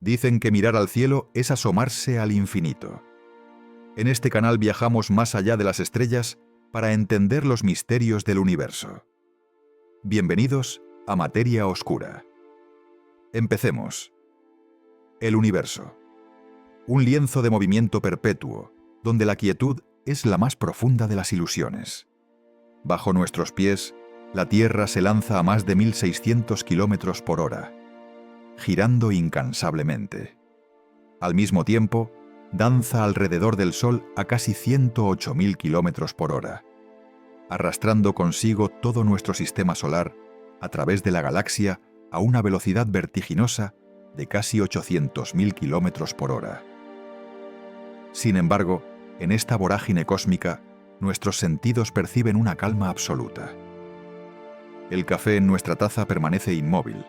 Dicen que mirar al cielo es asomarse al infinito. En este canal viajamos más allá de las estrellas para entender los misterios del universo. Bienvenidos a Materia Oscura. Empecemos. El universo. Un lienzo de movimiento perpetuo, donde la quietud es la más profunda de las ilusiones. Bajo nuestros pies, la Tierra se lanza a más de 1600 kilómetros por hora, girando incansablemente. Al mismo tiempo, danza alrededor del Sol a casi 108.000 kilómetros por hora, arrastrando consigo todo nuestro sistema solar a través de la galaxia a una velocidad vertiginosa de casi 800.000 kilómetros por hora. Sin embargo, en esta vorágine cósmica, nuestros sentidos perciben una calma absoluta. El café en nuestra taza permanece inmóvil.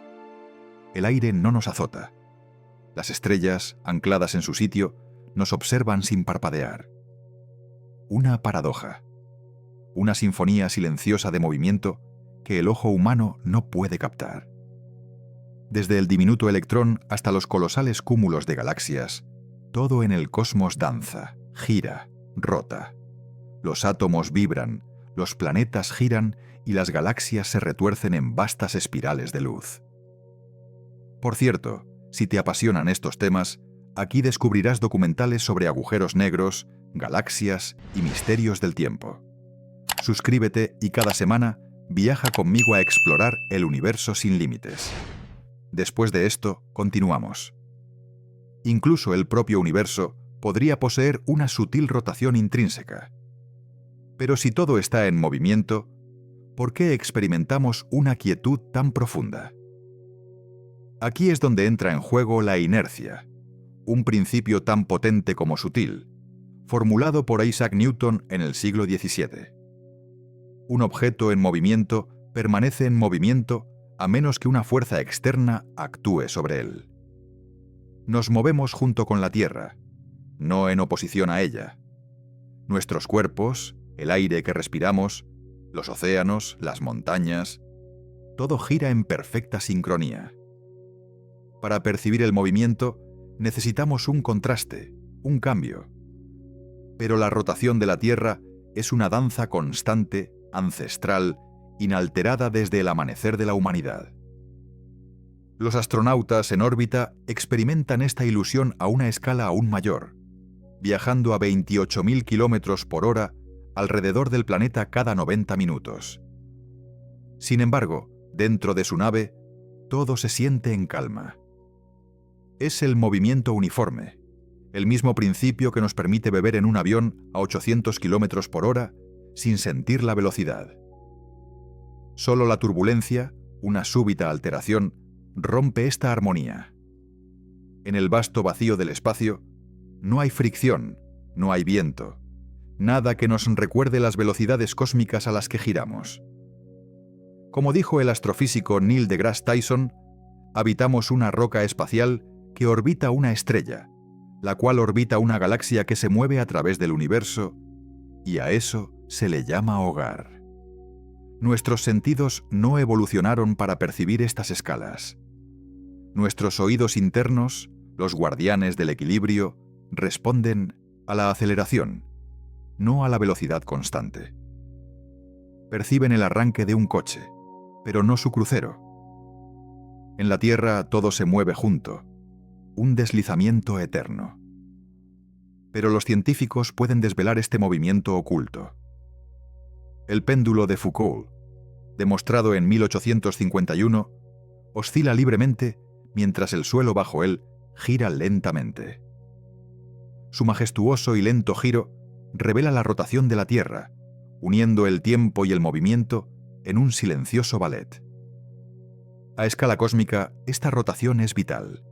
El aire no nos azota. Las estrellas, ancladas en su sitio, nos observan sin parpadear. Una paradoja. Una sinfonía silenciosa de movimiento que el ojo humano no puede captar. Desde el diminuto electrón hasta los colosales cúmulos de galaxias, todo en el cosmos danza, gira, rota. Los átomos vibran, los planetas giran y las galaxias se retuercen en vastas espirales de luz. Por cierto, si te apasionan estos temas, aquí descubrirás documentales sobre agujeros negros, galaxias y misterios del tiempo. Suscríbete y cada semana viaja conmigo a explorar el universo sin límites. Después de esto, continuamos. Incluso el propio universo podría poseer una sutil rotación intrínseca. Pero si todo está en movimiento, ¿por qué experimentamos una quietud tan profunda? Aquí es donde entra en juego la inercia, un principio tan potente como sutil, formulado por Isaac Newton en el siglo XVII. Un objeto en movimiento permanece en movimiento a menos que una fuerza externa actúe sobre él. Nos movemos junto con la Tierra, no en oposición a ella. Nuestros cuerpos, el aire que respiramos, los océanos, las montañas, todo gira en perfecta sincronía. Para percibir el movimiento, necesitamos un contraste, un cambio. Pero la rotación de la Tierra es una danza constante, ancestral, inalterada desde el amanecer de la humanidad. Los astronautas en órbita experimentan esta ilusión a una escala aún mayor, viajando a 28.000 kilómetros por hora alrededor del planeta cada 90 minutos. Sin embargo, dentro de su nave, todo se siente en calma. Es el movimiento uniforme, el mismo principio que nos permite beber en un avión a 800 kilómetros por hora sin sentir la velocidad. Solo la turbulencia, una súbita alteración, rompe esta armonía. En el vasto vacío del espacio, no hay fricción, no hay viento, nada que nos recuerde las velocidades cósmicas a las que giramos. Como dijo el astrofísico Neil deGrasse Tyson, habitamos una roca espacial que orbita una estrella, la cual orbita una galaxia que se mueve a través del universo, y a eso se le llama hogar. Nuestros sentidos no evolucionaron para percibir estas escalas. Nuestros oídos internos, los guardianes del equilibrio, responden a la aceleración, no a la velocidad constante. Perciben el arranque de un coche, pero no su crucero. En la Tierra todo se mueve junto, un deslizamiento eterno. Pero los científicos pueden desvelar este movimiento oculto. El péndulo de Foucault, demostrado en 1851, oscila libremente mientras el suelo bajo él gira lentamente. Su majestuoso y lento giro revela la rotación de la Tierra, uniendo el tiempo y el movimiento en un silencioso ballet. A escala cósmica, esta rotación es vital.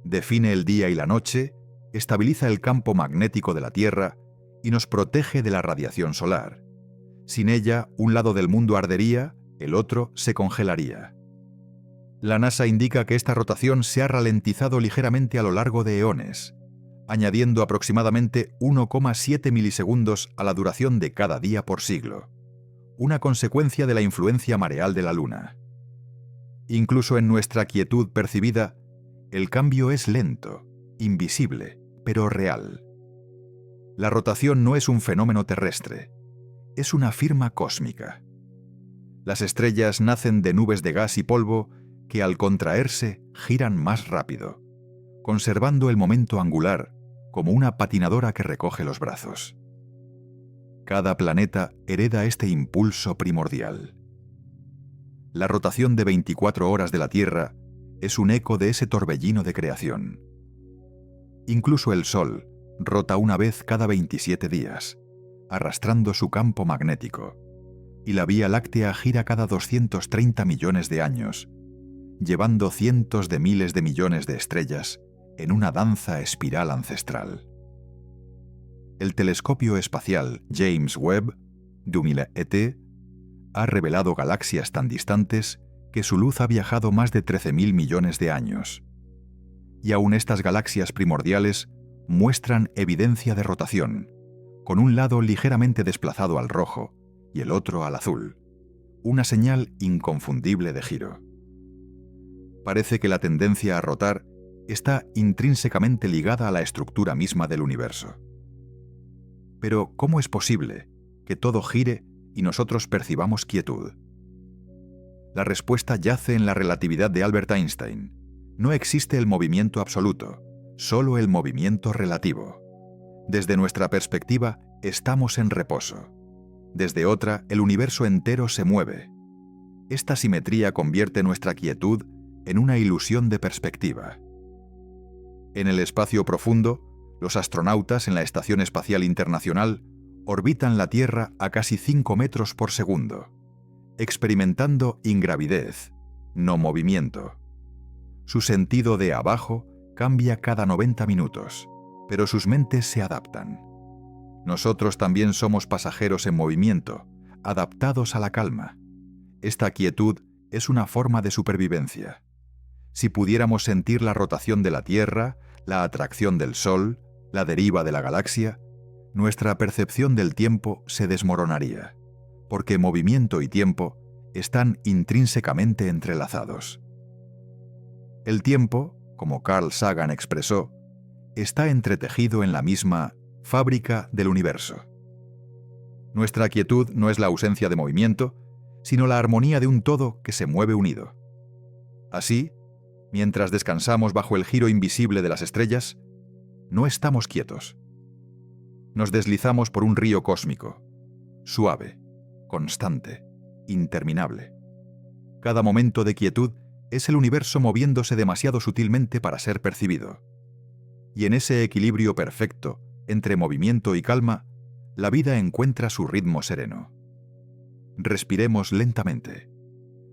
Define el día y la noche, estabiliza el campo magnético de la Tierra y nos protege de la radiación solar. Sin ella, un lado del mundo ardería, el otro se congelaría. La NASA indica que esta rotación se ha ralentizado ligeramente a lo largo de eones, añadiendo aproximadamente 1,7 milisegundos a la duración de cada día por siglo, una consecuencia de la influencia mareal de la Luna. Incluso en nuestra quietud percibida, El cambio es lento, invisible, pero real. La rotación no es un fenómeno terrestre, es una firma cósmica. Las estrellas nacen de nubes de gas y polvo que al contraerse giran más rápido, conservando el momento angular como una patinadora que recoge los brazos. Cada planeta hereda este impulso primordial. La rotación de 24 horas de la Tierra es un eco de ese torbellino de creación. Incluso el Sol rota una vez cada 27 días, arrastrando su campo magnético, y la Vía Láctea gira cada 230 millones de años, llevando cientos de miles de millones de estrellas en una danza espiral ancestral. El telescopio espacial James Webb, 2000 ha revelado galaxias tan distantes que su luz ha viajado más de 13.000 millones de años. Y aún estas galaxias primordiales muestran evidencia de rotación, con un lado ligeramente desplazado al rojo y el otro al azul, una señal inconfundible de giro. Parece que la tendencia a rotar está intrínsecamente ligada a la estructura misma del universo. Pero, ¿cómo es posible que todo gire y nosotros percibamos quietud? La respuesta yace en la relatividad de Albert Einstein. No existe el movimiento absoluto, solo el movimiento relativo. Desde nuestra perspectiva, estamos en reposo. Desde otra, el universo entero se mueve. Esta simetría convierte nuestra quietud en una ilusión de perspectiva. En el espacio profundo, los astronautas en la Estación Espacial Internacional orbitan la Tierra a casi 5 metros por segundo, experimentando ingravidez, no movimiento. Su sentido de abajo cambia cada 90 minutos, pero sus mentes se adaptan. Nosotros también somos pasajeros en movimiento, adaptados a la calma. Esta quietud es una forma de supervivencia. Si pudiéramos sentir la rotación de la Tierra, la atracción del Sol, la deriva de la galaxia, nuestra percepción del tiempo se desmoronaría, porque movimiento y tiempo están intrínsecamente entrelazados. El tiempo, como Carl Sagan expresó, está entretejido en la misma fábrica del universo. Nuestra quietud no es la ausencia de movimiento, sino la armonía de un todo que se mueve unido. Así, mientras descansamos bajo el giro invisible de las estrellas, no estamos quietos. Nos deslizamos por un río cósmico, suave, constante, interminable. Cada momento de quietud es el universo moviéndose demasiado sutilmente para ser percibido. Y en ese equilibrio perfecto entre movimiento y calma, la vida encuentra su ritmo sereno. Respiremos lentamente.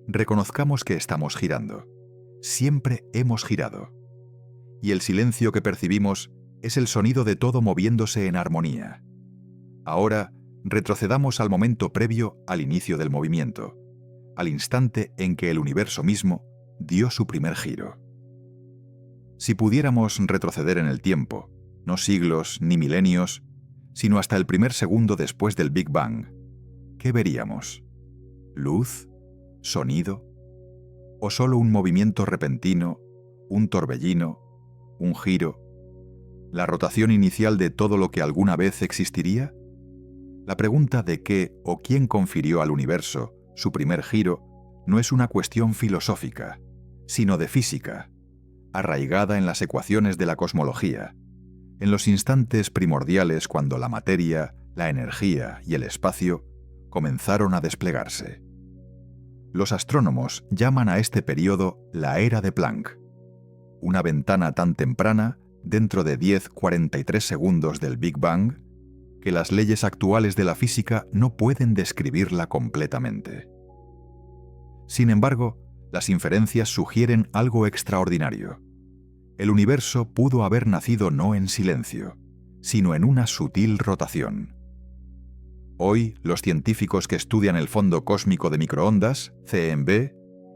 Reconozcamos que estamos girando. Siempre hemos girado. Y el silencio que percibimos es el sonido de todo moviéndose en armonía. Ahora, retrocedamos al momento previo al inicio del movimiento, al instante en que el universo mismo dio su primer giro. Si pudiéramos retroceder en el tiempo, no siglos ni milenios, sino hasta el primer segundo después del Big Bang, ¿qué veríamos? ¿Luz? ¿Sonido? ¿O solo un movimiento repentino, un torbellino, un giro? ¿La rotación inicial de todo lo que alguna vez existiría? La pregunta de qué o quién confirió al universo su primer giro no es una cuestión filosófica, sino de física, arraigada en las ecuaciones de la cosmología, en los instantes primordiales cuando la materia, la energía y el espacio comenzaron a desplegarse. Los astrónomos llaman a este periodo la era de Planck, una ventana tan temprana, dentro de 10,43 segundos del Big Bang, que las leyes actuales de la física no pueden describirla completamente. Sin embargo, las inferencias sugieren algo extraordinario. El universo pudo haber nacido no en silencio, sino en una sutil rotación. Hoy, los científicos que estudian el fondo cósmico de microondas, CMB,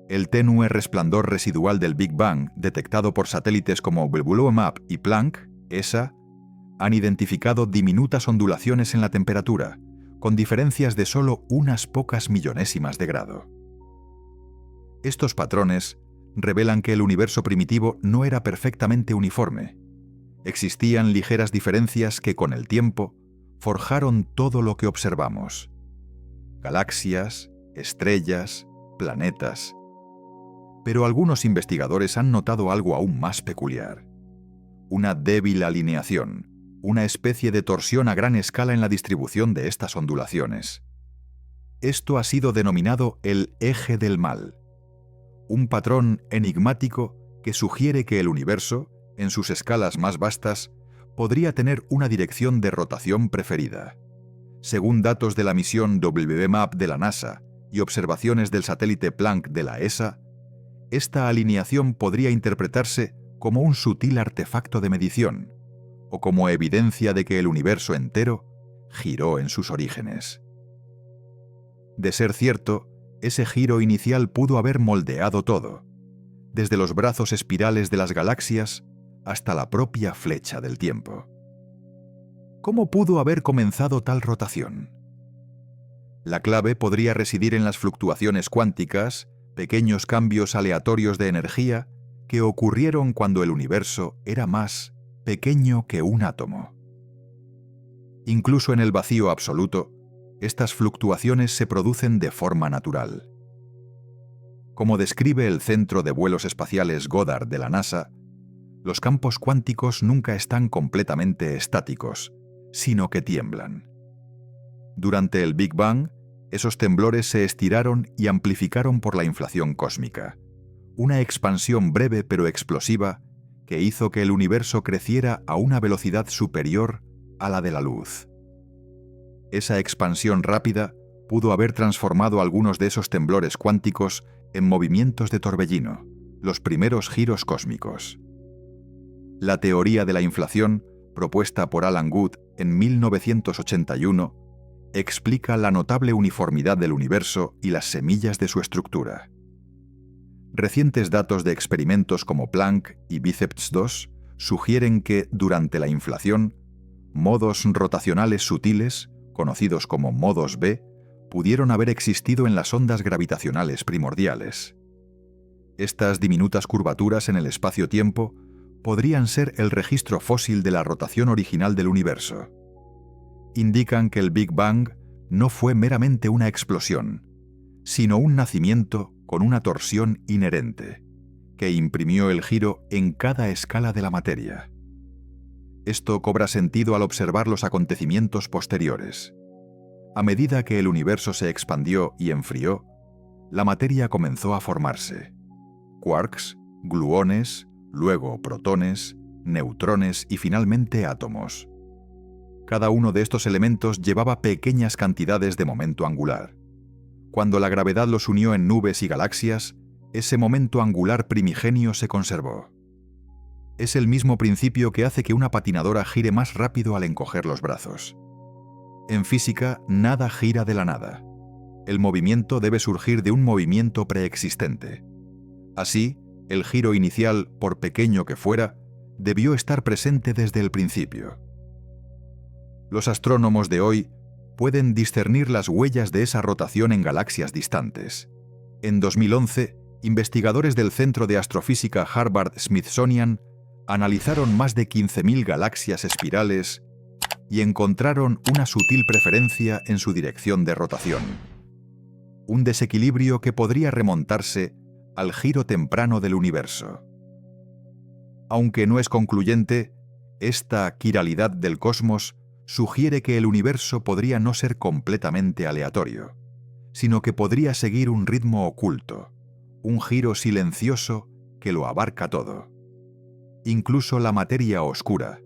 el tenue resplandor residual del Big Bang detectado por satélites como Bubble-Map y Planck, ESA, han identificado diminutas ondulaciones en la temperatura, con diferencias de solo unas pocas millonésimas de grado. Estos patrones revelan que el universo primitivo no era perfectamente uniforme. Existían ligeras diferencias que con el tiempo forjaron todo lo que observamos. Galaxias, estrellas, planetas. Pero algunos investigadores han notado algo aún más peculiar. Una débil alineación, una especie de torsión a gran escala en la distribución de estas ondulaciones. Esto ha sido denominado el eje del mal, un patrón enigmático que sugiere que el universo, en sus escalas más vastas, podría tener una dirección de rotación preferida. Según datos de la misión WMAP de la NASA y observaciones del satélite Planck de la ESA, esta alineación podría interpretarse como un sutil artefacto de medición o como evidencia de que el universo entero giró en sus orígenes. De ser cierto, ese giro inicial pudo haber moldeado todo, desde los brazos espirales de las galaxias hasta la propia flecha del tiempo. ¿Cómo pudo haber comenzado tal rotación? La clave podría residir en las fluctuaciones cuánticas, pequeños cambios aleatorios de energía que ocurrieron cuando el universo era más pequeño que un átomo. Incluso en el vacío absoluto, estas fluctuaciones se producen de forma natural. Como describe el Centro de Vuelos Espaciales Goddard de la NASA, los campos cuánticos nunca están completamente estáticos, sino que tiemblan. Durante el Big Bang, esos temblores se estiraron y amplificaron por la inflación cósmica, una expansión breve pero explosiva que hizo que el universo creciera a una velocidad superior a la de la luz. Esa expansión rápida pudo haber transformado algunos de esos temblores cuánticos en movimientos de torbellino, los primeros giros cósmicos. La teoría de la inflación, propuesta por Alan Guth en 1981, explica la notable uniformidad del universo y las semillas de su estructura. Recientes datos de experimentos como Planck y Biceps 2 sugieren que, durante la inflación, modos rotacionales sutiles, conocidos como modos B, pudieron haber existido en las ondas gravitacionales primordiales. Estas diminutas curvaturas en el espacio-tiempo podrían ser el registro fósil de la rotación original del universo. Indican que el Big Bang no fue meramente una explosión, sino un nacimiento con una torsión inherente, que imprimió el giro en cada escala de la materia. Esto cobra sentido al observar los acontecimientos posteriores. A medida que el universo se expandió y enfrió, la materia comenzó a formarse. Quarks, gluones, luego protones, neutrones y finalmente átomos. Cada uno de estos elementos llevaba pequeñas cantidades de momento angular. Cuando la gravedad los unió en nubes y galaxias, ese momento angular primigenio se conservó. Es el mismo principio que hace que una patinadora gire más rápido al encoger los brazos. En física, nada gira de la nada. El movimiento debe surgir de un movimiento preexistente. Así, el giro inicial, por pequeño que fuera, debió estar presente desde el principio. Los astrónomos de hoy pueden discernir las huellas de esa rotación en galaxias distantes. En 2011, investigadores del Centro de Astrofísica Harvard-Smithsonian analizaron más de 15.000 galaxias espirales y encontraron una sutil preferencia en su dirección de rotación. Un desequilibrio que podría remontarse al giro temprano del universo. Aunque no es concluyente, esta quiralidad del cosmos sugiere que el universo podría no ser completamente aleatorio, sino que podría seguir un ritmo oculto, un giro silencioso que lo abarca todo. Incluso la materia oscura,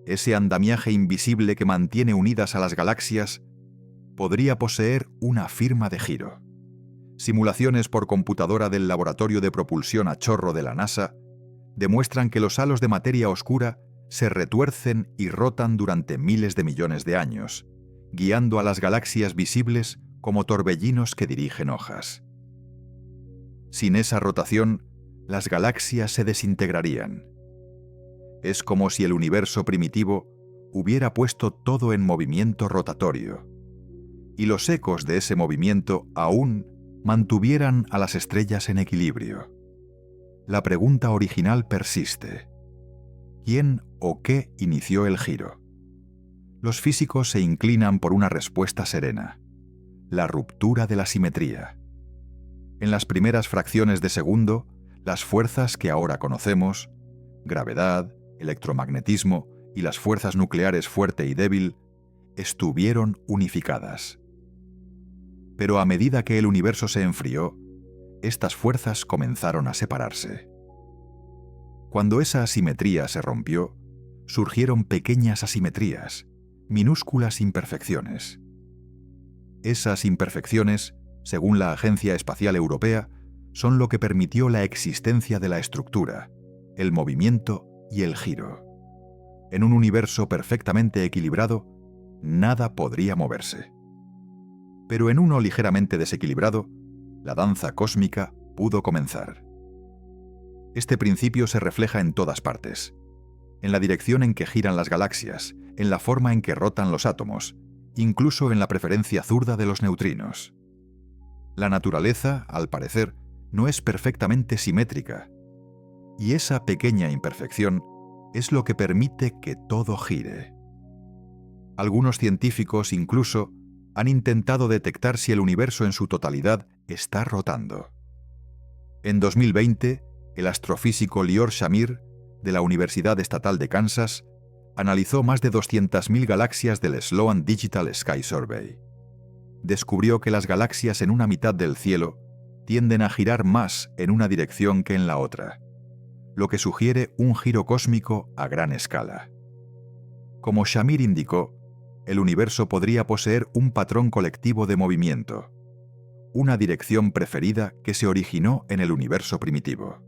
ese andamiaje invisible que mantiene unidas a las galaxias, podría poseer una firma de giro. Simulaciones por computadora del Laboratorio de Propulsión a Chorro de la NASA demuestran que los halos de materia oscura se retuercen y rotan durante miles de millones de años, guiando a las galaxias visibles como torbellinos que dirigen hojas. Sin esa rotación, las galaxias se desintegrarían. Es como si el universo primitivo hubiera puesto todo en movimiento rotatorio, y los ecos de ese movimiento aún mantuvieran a las estrellas en equilibrio. la pregunta original persiste. ¿Quién o qué inició el giro? Los físicos se inclinan por una respuesta serena: la ruptura de la simetría. En las primeras fracciones de segundo, las fuerzas que ahora conocemos, gravedad, electromagnetismo y las fuerzas nucleares fuerte y débil, estuvieron unificadas. Pero a medida que el universo se enfrió, estas fuerzas comenzaron a separarse. Cuando esa asimetría se rompió, surgieron pequeñas asimetrías, minúsculas imperfecciones. Esas imperfecciones, según la Agencia Espacial Europea, son lo que permitió la existencia de la estructura, el movimiento y el giro. En un universo perfectamente equilibrado, nada podría moverse. Pero en uno ligeramente desequilibrado, la danza cósmica pudo comenzar. Este principio se refleja en todas partes: en la dirección en que giran las galaxias, en la forma en que rotan los átomos, incluso en la preferencia zurda de los neutrinos. La naturaleza, al parecer, no es perfectamente simétrica, y esa pequeña imperfección es lo que permite que todo gire. Algunos científicos incluso han intentado detectar si el universo en su totalidad está rotando. En 2020, el astrofísico Lior Shamir, de la Universidad Estatal de Kansas, analizó más de 200.000 galaxias del Sloan Digital Sky Survey. Descubrió que las galaxias en una mitad del cielo tienden a girar más en una dirección que en la otra, lo que sugiere un giro cósmico a gran escala. Como Shamir indicó, el universo podría poseer un patrón colectivo de movimiento, una dirección preferida que se originó en el universo primitivo.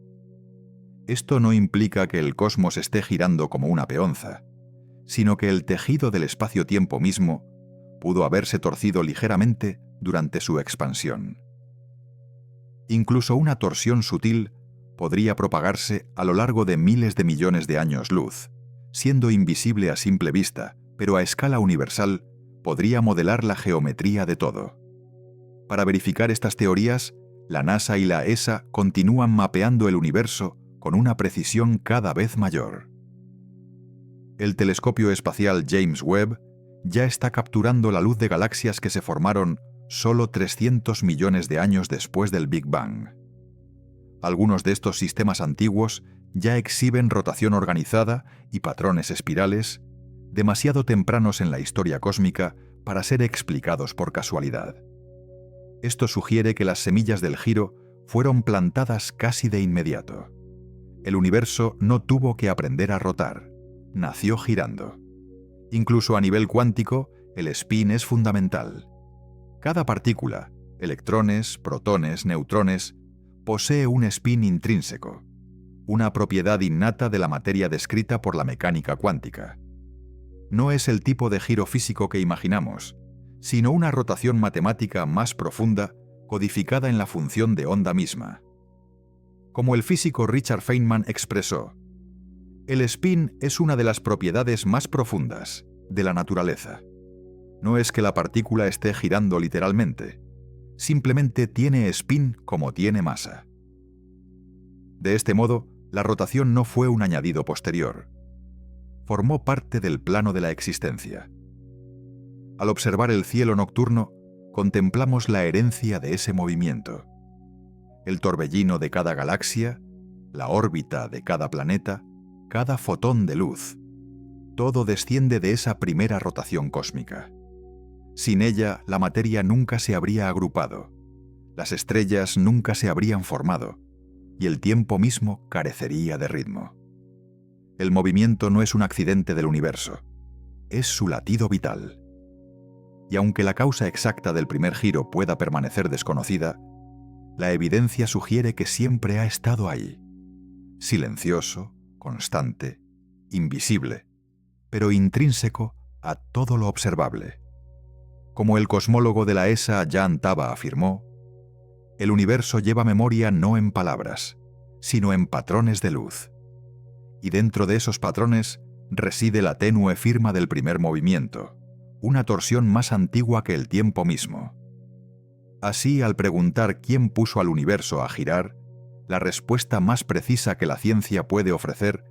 Esto no implica que el cosmos esté girando como una peonza, sino que el tejido del espacio-tiempo mismo pudo haberse torcido ligeramente durante su expansión. Incluso una torsión sutil podría propagarse a lo largo de miles de millones de años luz, siendo invisible a simple vista, pero a escala universal podría modelar la geometría de todo. Para verificar estas teorías, la NASA y la ESA continúan mapeando el universo con una precisión cada vez mayor. El telescopio espacial James Webb ya está capturando la luz de galaxias que se formaron solo 300 millones de años después del Big Bang. Algunos de estos sistemas antiguos ya exhiben rotación organizada y patrones espirales, demasiado tempranos en la historia cósmica para ser explicados por casualidad. Esto sugiere que las semillas del giro fueron plantadas casi de inmediato. El universo no tuvo que aprender a rotar, nació girando. Incluso a nivel cuántico, el spin es fundamental. Cada partícula, electrones, protones, neutrones, posee un spin intrínseco, una propiedad innata de la materia descrita por la mecánica cuántica. No es el tipo de giro físico que imaginamos, sino una rotación matemática más profunda codificada en la función de onda misma. Como el físico Richard Feynman expresó, el spin es una de las propiedades más profundas de la naturaleza. No es que la partícula esté girando literalmente, simplemente tiene spin como tiene masa. De este modo, la rotación no fue un añadido posterior. Formó parte del plano de la existencia. Al observar el cielo nocturno, contemplamos la herencia de ese movimiento. El torbellino de cada galaxia, la órbita de cada planeta, cada fotón de luz, todo desciende de esa primera rotación cósmica. Sin ella, la materia nunca se habría agrupado, las estrellas nunca se habrían formado, y el tiempo mismo carecería de ritmo. El movimiento no es un accidente del universo, es su latido vital. Y aunque la causa exacta del primer giro pueda permanecer desconocida, la evidencia sugiere que siempre ha estado ahí, silencioso, constante, invisible, pero intrínseco a todo lo observable. Como el cosmólogo de la ESA Jan Taba afirmó, el universo lleva memoria no en palabras, sino en patrones de luz. Y dentro de esos patrones reside la tenue firma del primer movimiento, una torsión más antigua que el tiempo mismo. Así, al preguntar quién puso al universo a girar, la respuesta más precisa que la ciencia puede ofrecer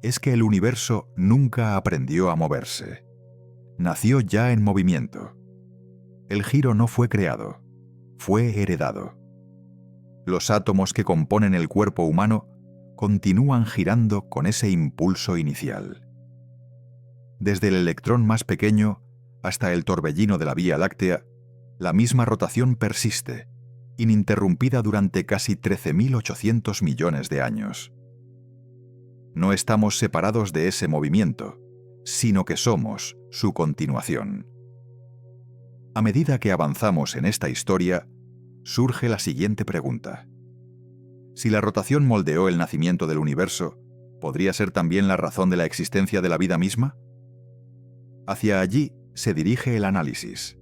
es que el universo nunca aprendió a moverse. Nació ya en movimiento. El giro no fue creado, fue heredado. Los átomos que componen el cuerpo humano continúan girando con ese impulso inicial. Desde el electrón más pequeño hasta el torbellino de la Vía Láctea, la misma rotación persiste, ininterrumpida durante casi 13.800 millones de años. No estamos separados de ese movimiento, sino que somos su continuación. A medida que avanzamos en esta historia, surge la siguiente pregunta. Si la rotación moldeó el nacimiento del universo, ¿podría ser también la razón de la existencia de la vida misma? Hacia allí se dirige el análisis.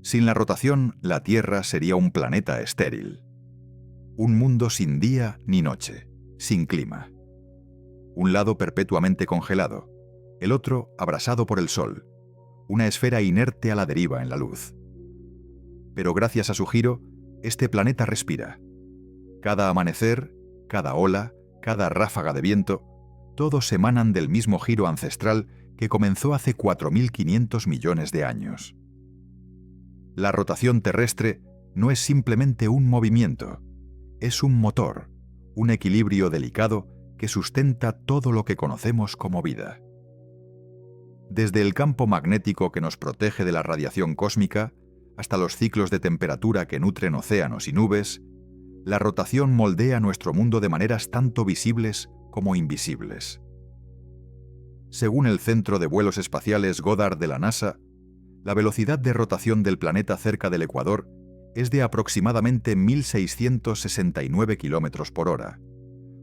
Sin la rotación, la Tierra sería un planeta estéril. Un mundo sin día ni noche, sin clima. Un lado perpetuamente congelado, el otro abrasado por el sol, una esfera inerte a la deriva en la luz. Pero gracias a su giro, este planeta respira. Cada amanecer, cada ola, cada ráfaga de viento, todos emanan del mismo giro ancestral que comenzó hace 4.500 millones de años. La rotación terrestre no es simplemente un movimiento, es un motor, un equilibrio delicado que sustenta todo lo que conocemos como vida. Desde el campo magnético que nos protege de la radiación cósmica, hasta los ciclos de temperatura que nutren océanos y nubes, la rotación moldea nuestro mundo de maneras tanto visibles como invisibles. Según el Centro de Vuelos Espaciales Goddard de la NASA, la velocidad de rotación del planeta cerca del ecuador es de aproximadamente 1.669 km por hora,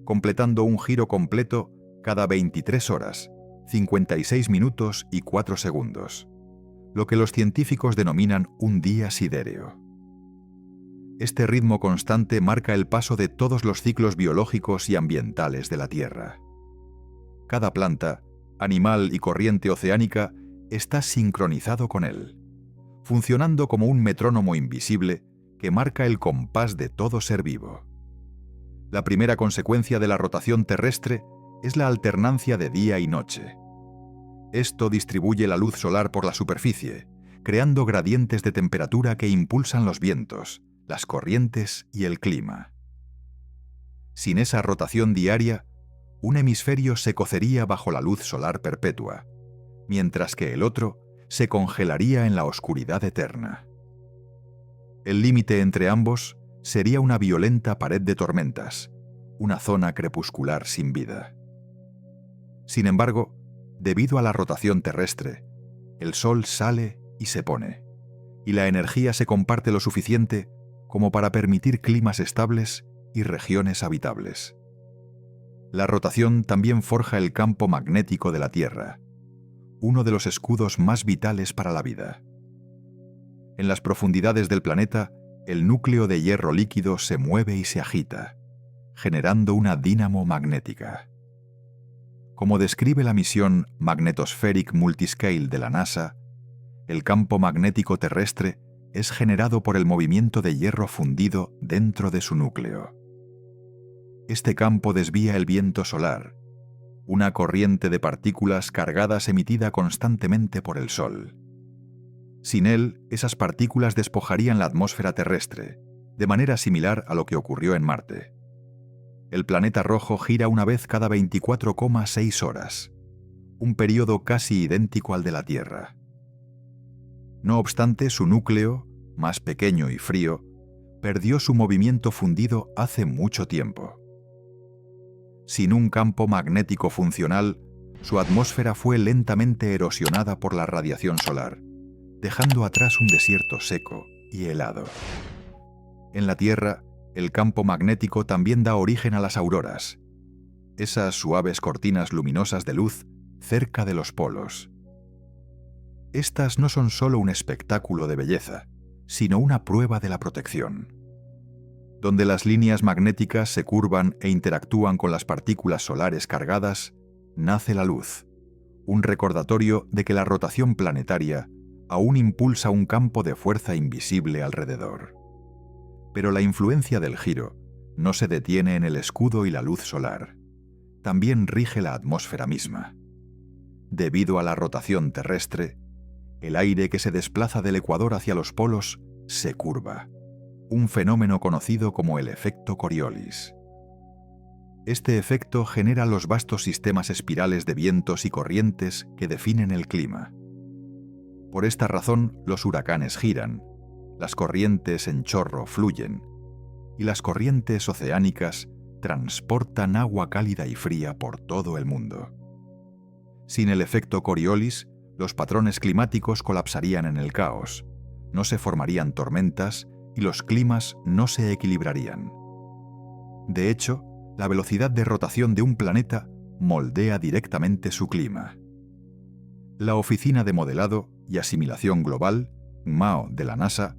completando un giro completo cada 23 horas, 56 minutos y 4 segundos, lo que los científicos denominan un día sidéreo. Este ritmo constante marca el paso de todos los ciclos biológicos y ambientales de la Tierra. Cada planta, animal y corriente oceánica está sincronizado con él, funcionando como un metrónomo invisible que marca el compás de todo ser vivo. La primera consecuencia de la rotación terrestre es la alternancia de día y noche. Esto distribuye la luz solar por la superficie, creando gradientes de temperatura que impulsan los vientos, las corrientes y el clima. Sin esa rotación diaria, un hemisferio se cocería bajo la luz solar perpetua, mientras que el otro se congelaría en la oscuridad eterna. El límite entre ambos sería una violenta pared de tormentas, una zona crepuscular sin vida. Sin embargo, debido a la rotación terrestre, el Sol sale y se pone, y la energía se comparte lo suficiente como para permitir climas estables y regiones habitables. La rotación también forja el campo magnético de la Tierra, uno de los escudos más vitales para la vida. En las profundidades del planeta, el núcleo de hierro líquido se mueve y se agita, generando una dínamo magnética. Como describe la misión Magnetospheric Multiscale de la NASA, el campo magnético terrestre es generado por el movimiento de hierro fundido dentro de su núcleo. Este campo desvía el viento solar, una corriente de partículas cargadas emitida constantemente por el Sol. Sin él, esas partículas despojarían la atmósfera terrestre, de manera similar a lo que ocurrió en Marte. El planeta rojo gira una vez cada 24,6 horas, un periodo casi idéntico al de la Tierra. No obstante, su núcleo, más pequeño y frío, perdió su movimiento fundido hace mucho tiempo. Sin un campo magnético funcional, su atmósfera fue lentamente erosionada por la radiación solar, dejando atrás un desierto seco y helado. En la Tierra, el campo magnético también da origen a las auroras, esas suaves cortinas luminosas de luz cerca de los polos. Estas no son solo un espectáculo de belleza, sino una prueba de la protección. Donde las líneas magnéticas se curvan e interactúan con las partículas solares cargadas, nace la luz, un recordatorio de que la rotación planetaria aún impulsa un campo de fuerza invisible alrededor. Pero la influencia del giro no se detiene en el escudo y la luz solar. También rige la atmósfera misma. Debido a la rotación terrestre, el aire que se desplaza del ecuador hacia los polos se curva, un fenómeno conocido como el efecto Coriolis. Este efecto genera los vastos sistemas espirales de vientos y corrientes que definen el clima. Por esta razón, los huracanes giran, las corrientes en chorro fluyen, y las corrientes oceánicas transportan agua cálida y fría por todo el mundo. Sin el efecto Coriolis, los patrones climáticos colapsarían en el caos, no se formarían tormentas y los climas no se equilibrarían. De hecho, la velocidad de rotación de un planeta moldea directamente su clima. La Oficina de Modelado y Asimilación Global, MAO de la NASA,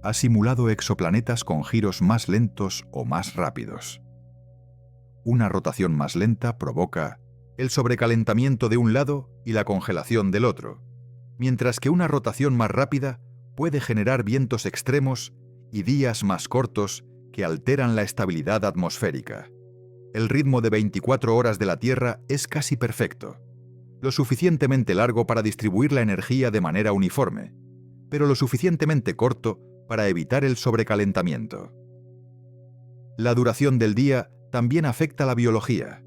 ha simulado exoplanetas con giros más lentos o más rápidos. Una rotación más lenta provoca el sobrecalentamiento de un lado y la congelación del otro, mientras que una rotación más rápida puede generar vientos extremos y días más cortos que alteran la estabilidad atmosférica. El ritmo de 24 horas de la Tierra es casi perfecto, lo suficientemente largo para distribuir la energía de manera uniforme, pero lo suficientemente corto para evitar el sobrecalentamiento. La duración del día también afecta la biología.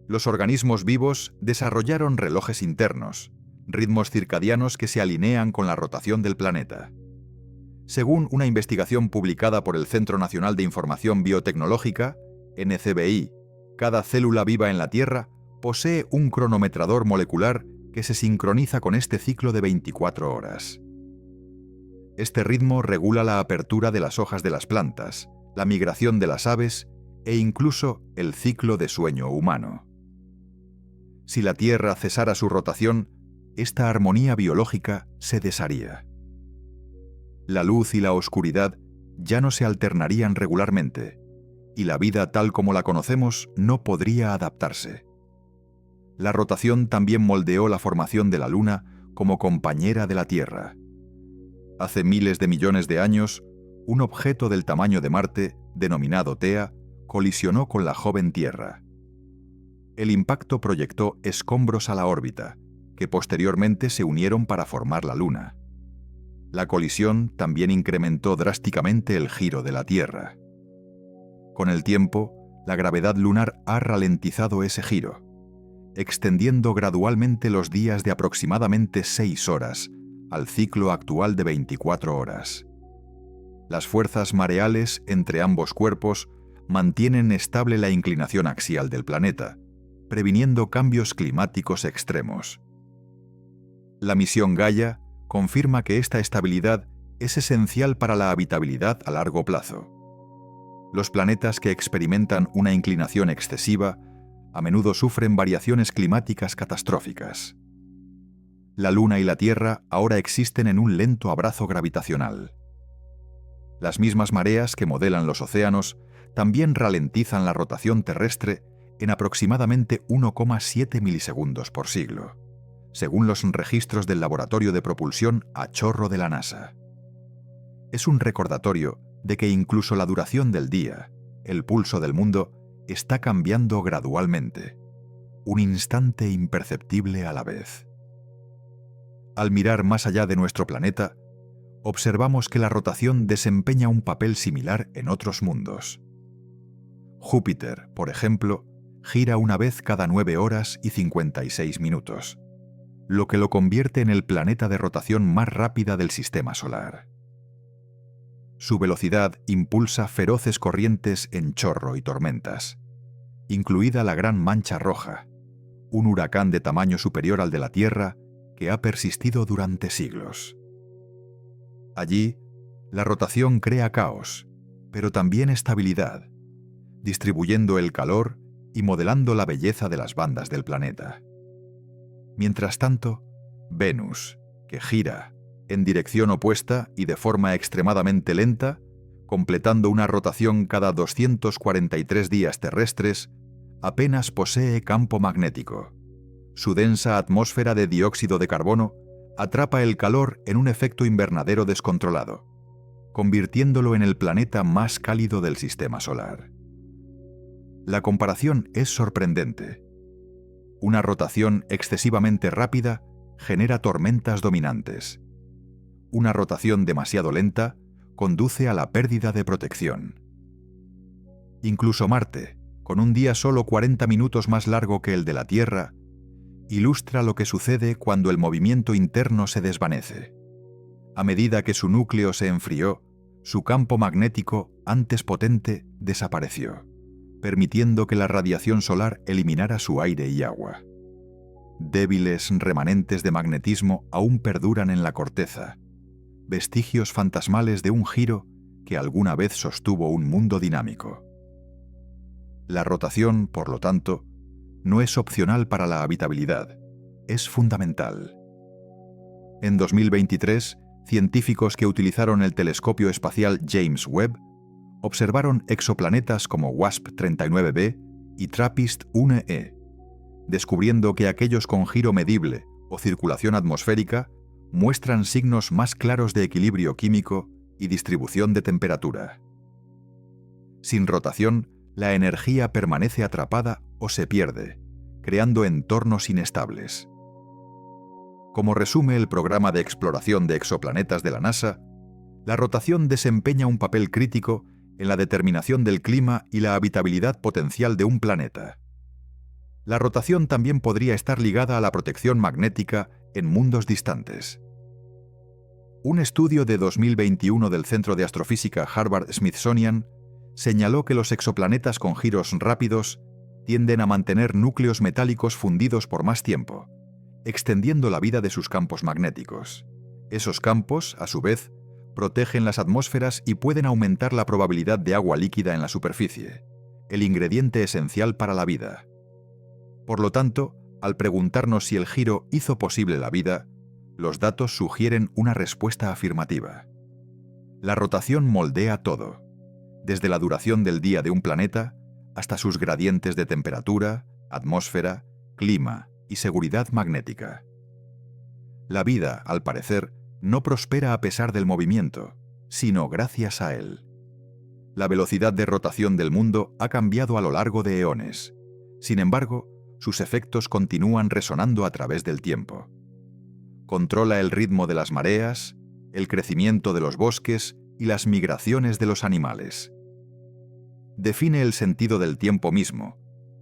Los organismos vivos desarrollaron relojes internos, ritmos circadianos que se alinean con la rotación del planeta. Según una investigación publicada por el Centro Nacional de Información Biotecnológica, NCBI, cada célula viva en la Tierra posee un cronometrador molecular que se sincroniza con este ciclo de 24 horas. Este ritmo regula la apertura de las hojas de las plantas, la migración de las aves e incluso el ciclo de sueño humano. Si la Tierra cesara su rotación, esta armonía biológica se desharía. La luz y la oscuridad ya no se alternarían regularmente, y la vida tal como la conocemos no podría adaptarse. La rotación también moldeó la formación de la Luna como compañera de la Tierra. Hace miles de millones de años, un objeto del tamaño de Marte, denominado Tea, colisionó con la joven Tierra. El impacto proyectó escombros a la órbita, que posteriormente se unieron para formar la Luna. La colisión también incrementó drásticamente el giro de la Tierra. Con el tiempo, la gravedad lunar ha ralentizado ese giro, extendiendo gradualmente los días de aproximadamente 6 horas al ciclo actual de 24 horas. Las fuerzas mareales entre ambos cuerpos mantienen estable la inclinación axial del planeta, previniendo cambios climáticos extremos. La misión Gaia confirma que esta estabilidad es esencial para la habitabilidad a largo plazo. Los planetas que experimentan una inclinación excesiva a menudo sufren variaciones climáticas catastróficas. La Luna y la Tierra ahora existen en un lento abrazo gravitacional. Las mismas mareas que modelan los océanos también ralentizan la rotación terrestre en aproximadamente 1,7 milisegundos por siglo, según los registros del Laboratorio de Propulsión a Chorro de la NASA. Es un recordatorio de que incluso la duración del día, el pulso del mundo, está cambiando gradualmente, un instante imperceptible a la vez. Al mirar más allá de nuestro planeta, observamos que la rotación desempeña un papel similar en otros mundos. Júpiter, por ejemplo, gira una vez cada 9 horas y 56 minutos, lo que lo convierte en el planeta de rotación más rápida del sistema solar. Su velocidad impulsa feroces corrientes en chorro y tormentas, incluida la Gran Mancha Roja, un huracán de tamaño superior al de la Tierra que ha persistido durante siglos. Allí, la rotación crea caos, pero también estabilidad, distribuyendo el calor y modelando la belleza de las bandas del planeta. Mientras tanto, Venus, que gira en dirección opuesta y de forma extremadamente lenta, completando una rotación cada 243 días terrestres, apenas posee campo magnético. Su densa atmósfera de dióxido de carbono atrapa el calor en un efecto invernadero descontrolado, convirtiéndolo en el planeta más cálido del sistema solar. La comparación es sorprendente. Una rotación excesivamente rápida genera tormentas dominantes. Una rotación demasiado lenta conduce a la pérdida de protección. Incluso Marte, con un día solo 40 minutos más largo que el de la Tierra, ilustra lo que sucede cuando el movimiento interno se desvanece. A medida que su núcleo se enfrió, su campo magnético, antes potente, desapareció, permitiendo que la radiación solar eliminara su aire y agua. Débiles remanentes de magnetismo aún perduran en la corteza, vestigios fantasmales de un giro que alguna vez sostuvo un mundo dinámico. La rotación, por lo tanto, no es opcional para la habitabilidad, es fundamental. En 2023, científicos que utilizaron el telescopio espacial James Webb observaron exoplanetas como WASP-39b y TRAPPIST-1e, descubriendo que aquellos con giro medible o circulación atmosférica muestran signos más claros de equilibrio químico y distribución de temperatura. Sin rotación, la energía permanece atrapada o se pierde, creando entornos inestables. Como resume el programa de exploración de exoplanetas de la NASA, la rotación desempeña un papel crítico en la determinación del clima y la habitabilidad potencial de un planeta. La rotación también podría estar ligada a la protección magnética en mundos distantes. Un estudio de 2021 del Centro de Astrofísica Harvard-Smithsonian señaló que los exoplanetas con giros rápidos tienden a mantener núcleos metálicos fundidos por más tiempo, extendiendo la vida de sus campos magnéticos. Esos campos, a su vez, protegen las atmósferas y pueden aumentar la probabilidad de agua líquida en la superficie, el ingrediente esencial para la vida. Por lo tanto, al preguntarnos si el giro hizo posible la vida, los datos sugieren una respuesta afirmativa. La rotación moldea todo, desde la duración del día de un planeta hasta sus gradientes de temperatura, atmósfera, clima y seguridad magnética. La vida, al parecer, no prospera a pesar del movimiento, sino gracias a él. La velocidad de rotación del mundo ha cambiado a lo largo de eones. Sin embargo, sus efectos continúan resonando a través del tiempo. Controla el ritmo de las mareas, el crecimiento de los bosques y las migraciones de los animales. Define el sentido del tiempo mismo,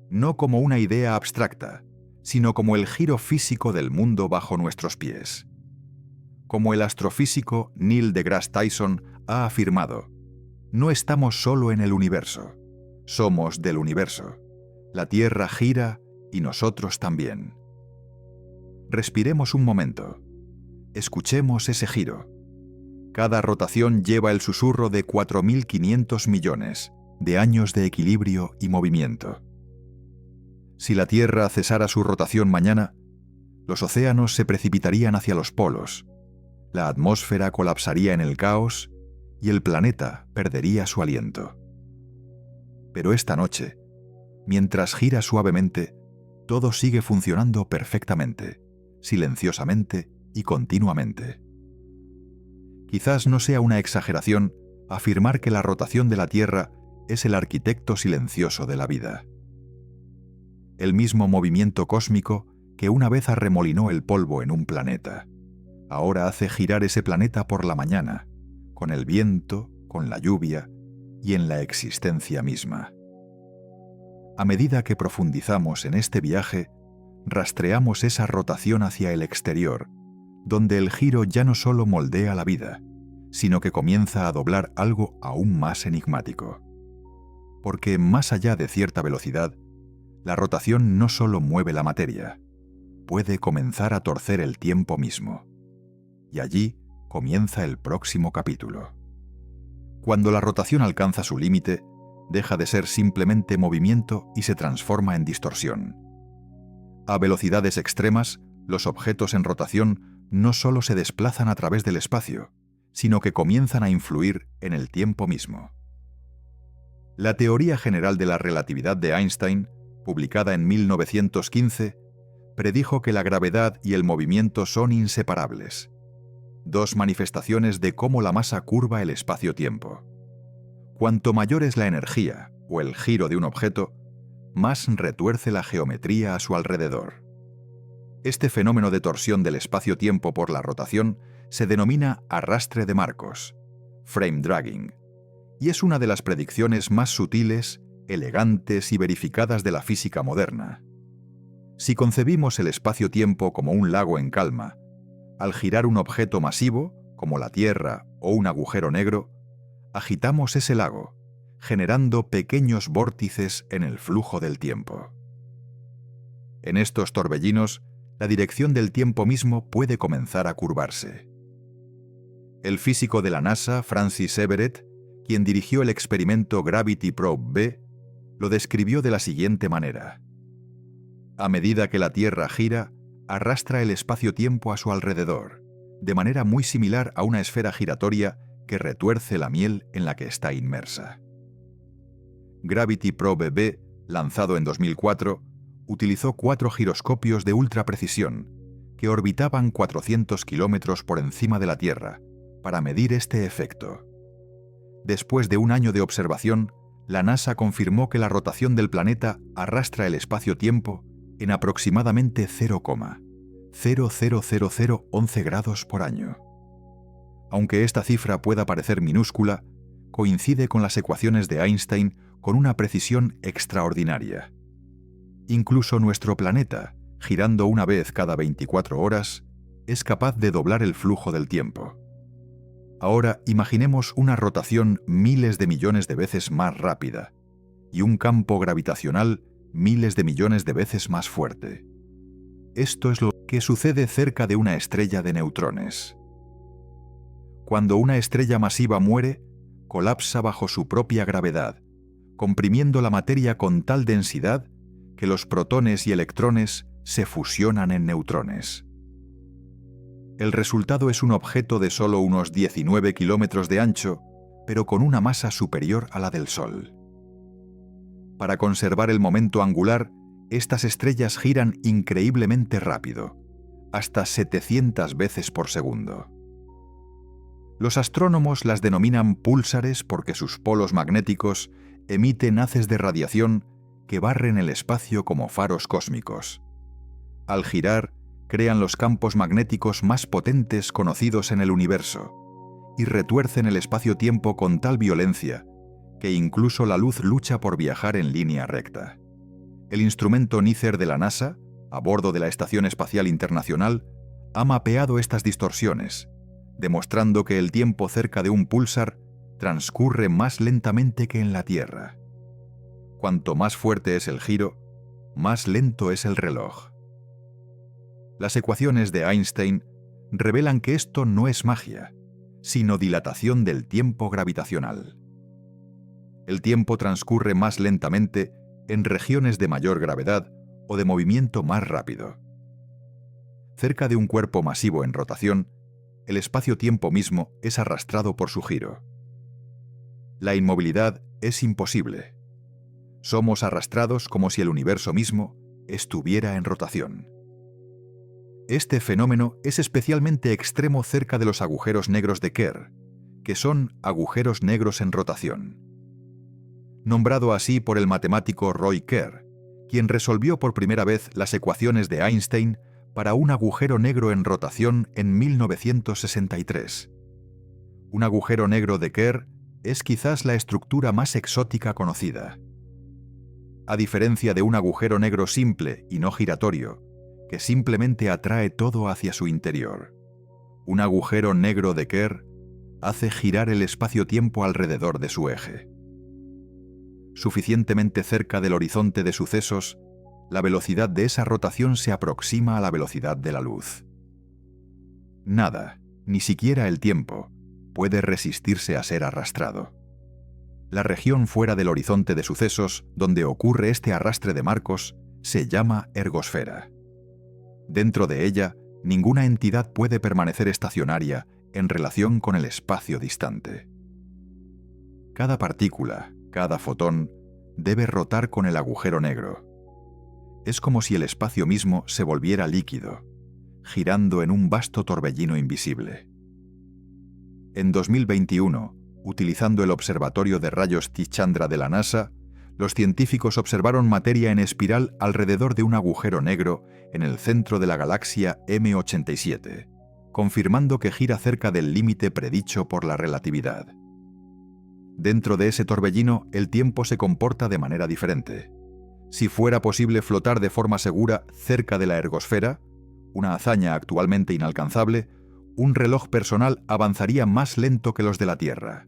no como una idea abstracta, sino como el giro físico del mundo bajo nuestros pies. Como el astrofísico Neil deGrasse Tyson ha afirmado, no estamos solo en el universo, somos del universo. La Tierra gira y nosotros también. Respiremos un momento. Escuchemos ese giro. Cada rotación lleva el susurro de 4.500 millones de años de equilibrio y movimiento. Si la Tierra cesara su rotación mañana, los océanos se precipitarían hacia los polos, la atmósfera colapsaría en el caos y el planeta perdería su aliento. Pero esta noche, mientras gira suavemente, todo sigue funcionando perfectamente, silenciosamente y continuamente. Quizás no sea una exageración afirmar que la rotación de la Tierra es el arquitecto silencioso de la vida. El mismo movimiento cósmico que una vez arremolinó el polvo en un planeta, ahora hace girar ese planeta por la mañana, con el viento, con la lluvia y en la existencia misma. A medida que profundizamos en este viaje, rastreamos esa rotación hacia el exterior, donde el giro ya no solo moldea la vida, sino que comienza a doblar algo aún más enigmático. Porque más allá de cierta velocidad, la rotación no solo mueve la materia, puede comenzar a torcer el tiempo mismo. Y allí comienza el próximo capítulo. Cuando la rotación alcanza su límite, deja de ser simplemente movimiento y se transforma en distorsión. A velocidades extremas, los objetos en rotación no solo se desplazan a través del espacio, sino que comienzan a influir en el tiempo mismo. La teoría general de la relatividad de Einstein, publicada en 1915, predijo que la gravedad y el movimiento son inseparables. dos manifestaciones de cómo la masa curva el espacio-tiempo. Cuanto mayor es la energía o el giro de un objeto, más retuerce la geometría a su alrededor. Este fenómeno de torsión del espacio-tiempo por la rotación se denomina arrastre de Marcos, frame dragging, y es una de las predicciones más sutiles, elegantes y verificadas de la física moderna. Si concebimos el espacio-tiempo como un lago en calma, al girar un objeto masivo, como la Tierra o un agujero negro, agitamos ese lago, generando pequeños vórtices en el flujo del tiempo. En estos torbellinos, la dirección del tiempo mismo puede comenzar a curvarse. El físico de la NASA, Francis Everett, quien dirigió el experimento Gravity Probe B, lo describió de la siguiente manera. A medida que la Tierra gira, arrastra el espacio-tiempo a su alrededor, de manera muy similar a una esfera giratoria que retuerce la miel en la que está inmersa. Gravity Probe B, lanzado en 2004, utilizó 4 giroscopios de ultraprecisión que orbitaban 400 kilómetros por encima de la Tierra para medir este efecto. Después de un año de observación, la NASA confirmó que la rotación del planeta arrastra el espacio-tiempo en aproximadamente 0,00011 grados por año. Aunque esta cifra pueda parecer minúscula, coincide con las ecuaciones de Einstein con una precisión extraordinaria. Incluso nuestro planeta, girando una vez cada 24 horas, es capaz de doblar el flujo del tiempo. Ahora imaginemos una rotación miles de millones de veces más rápida y un campo gravitacional miles de millones de veces más fuerte. Esto es lo que sucede cerca de una estrella de neutrones. Cuando una estrella masiva muere, colapsa bajo su propia gravedad, comprimiendo la materia con tal densidad que los protones y electrones se fusionan en neutrones. El resultado es un objeto de solo unos 19 kilómetros de ancho, pero con una masa superior a la del Sol. Para conservar el momento angular, estas estrellas giran increíblemente rápido, hasta 700 veces por segundo. Los astrónomos las denominan púlsares porque sus polos magnéticos emiten haces de radiación que barren el espacio como faros cósmicos. Al girar, crean los campos magnéticos más potentes conocidos en el universo y retuercen el espacio-tiempo con tal violencia que incluso la luz lucha por viajar en línea recta. El instrumento NICER de la NASA, a bordo de la Estación Espacial Internacional, ha mapeado estas distorsiones, demostrando que el tiempo cerca de un púlsar transcurre más lentamente que en la Tierra. Cuanto más fuerte es el giro, más lento es el reloj. Las ecuaciones de Einstein revelan que esto no es magia, sino dilatación del tiempo gravitacional. El tiempo transcurre más lentamente en regiones de mayor gravedad o de movimiento más rápido. Cerca de un cuerpo masivo en rotación, el espacio-tiempo mismo es arrastrado por su giro. La inmovilidad es imposible. Somos arrastrados como si el universo mismo estuviera en rotación. Este fenómeno es especialmente extremo cerca de los agujeros negros de Kerr, que son agujeros negros en rotación. Nombrado así por el matemático Roy Kerr, quien resolvió por primera vez las ecuaciones de Einstein para un agujero negro en rotación en 1963. Un agujero negro de Kerr es quizás la estructura más exótica conocida. A diferencia de un agujero negro simple y no giratorio, que simplemente atrae todo hacia su interior, un agujero negro de Kerr hace girar el espacio-tiempo alrededor de su eje. Suficientemente cerca del horizonte de sucesos, la velocidad de esa rotación se aproxima a la velocidad de la luz. Nada, ni siquiera el tiempo, puede resistirse a ser arrastrado. La región fuera del horizonte de sucesos donde ocurre este arrastre de Marcos se llama ergosfera. Dentro de ella, ninguna entidad puede permanecer estacionaria en relación con el espacio distante. Cada partícula, cada fotón, debe rotar con el agujero negro. Es como si el espacio mismo se volviera líquido, girando en un vasto torbellino invisible. En 2021, utilizando el Observatorio de Rayos T-Chandra de la NASA, los científicos observaron materia en espiral alrededor de un agujero negro en el centro de la galaxia M87, confirmando que gira cerca del límite predicho por la relatividad. Dentro de ese torbellino, el tiempo se comporta de manera diferente. Si fuera posible flotar de forma segura cerca de la ergosfera, una hazaña actualmente inalcanzable, un reloj personal avanzaría más lento que los de la Tierra.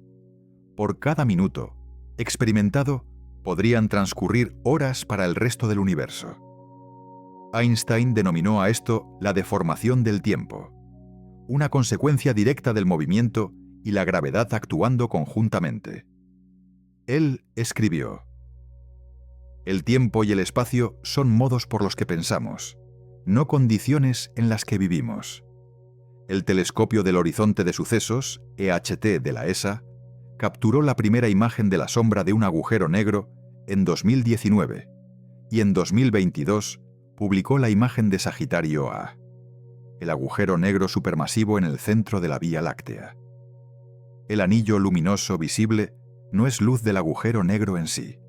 Por cada minuto experimentado, podrían transcurrir horas para el resto del universo. Einstein denominó a esto la deformación del tiempo, una consecuencia directa del movimiento y la gravedad actuando conjuntamente. Él escribió: "El tiempo y el espacio son modos por los que pensamos, no condiciones en las que vivimos". El telescopio del horizonte de sucesos, EHT de la ESA, capturó la primera imagen de la sombra de un agujero negro en 2019 y en 2022 publicó la imagen de Sagitario A, el agujero negro supermasivo en el centro de la Vía Láctea. El anillo luminoso visible no es luz del agujero negro en sí,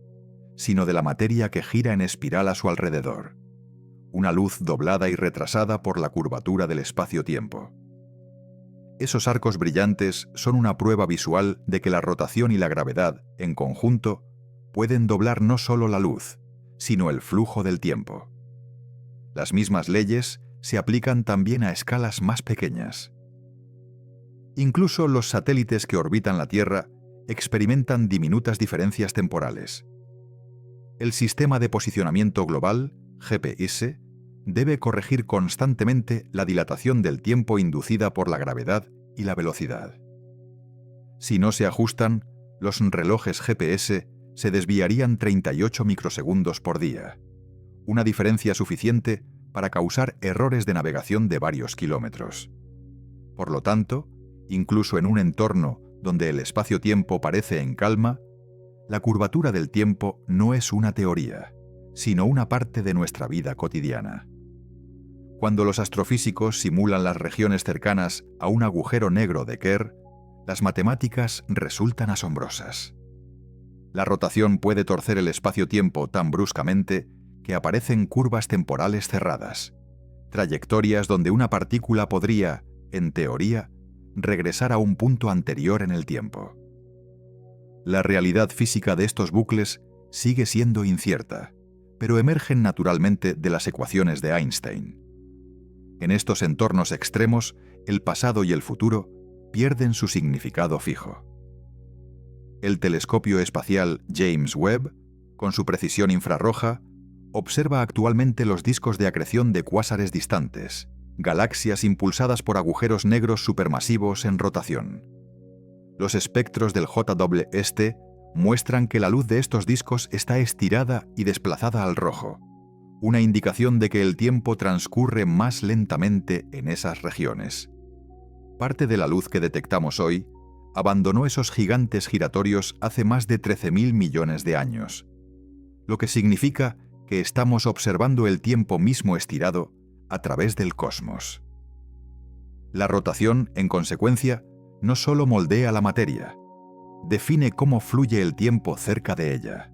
sino de la materia que gira en espiral a su alrededor, una luz doblada y retrasada por la curvatura del espacio-tiempo. Esos arcos brillantes son una prueba visual de que la rotación y la gravedad, en conjunto, pueden doblar no solo la luz, sino el flujo del tiempo. Las mismas leyes se aplican también a escalas más pequeñas. Incluso los satélites que orbitan la Tierra experimentan diminutas diferencias temporales. El Sistema de Posicionamiento Global, GPS, debe corregir constantemente la dilatación del tiempo inducida por la gravedad y la velocidad. Si no se ajustan, los relojes GPS se desviarían 38 microsegundos por día, una diferencia suficiente para causar errores de navegación de varios kilómetros. Por lo tanto, incluso en un entorno donde el espacio-tiempo parece en calma, la curvatura del tiempo no es una teoría, sino una parte de nuestra vida cotidiana. Cuando los astrofísicos simulan las regiones cercanas a un agujero negro de Kerr, las matemáticas resultan asombrosas. La rotación puede torcer el espacio-tiempo tan bruscamente que aparecen curvas temporales cerradas, trayectorias donde una partícula podría, en teoría, regresar a un punto anterior en el tiempo. La realidad física de estos bucles sigue siendo incierta, pero emergen naturalmente de las ecuaciones de Einstein. En estos entornos extremos, el pasado y el futuro pierden su significado fijo. El telescopio espacial James Webb, con su precisión infrarroja, observa actualmente los discos de acreción de cuásares distantes, galaxias impulsadas por agujeros negros supermasivos en rotación. Los espectros del JWST muestran que la luz de estos discos está estirada y desplazada al rojo, una indicación de que el tiempo transcurre más lentamente en esas regiones. Parte de la luz que detectamos hoy abandonó esos gigantes giratorios hace más de 13.000 millones de años, lo que significa que estamos observando el tiempo mismo estirado a través del cosmos. La rotación, en consecuencia, no solo moldea la materia, define cómo fluye el tiempo cerca de ella.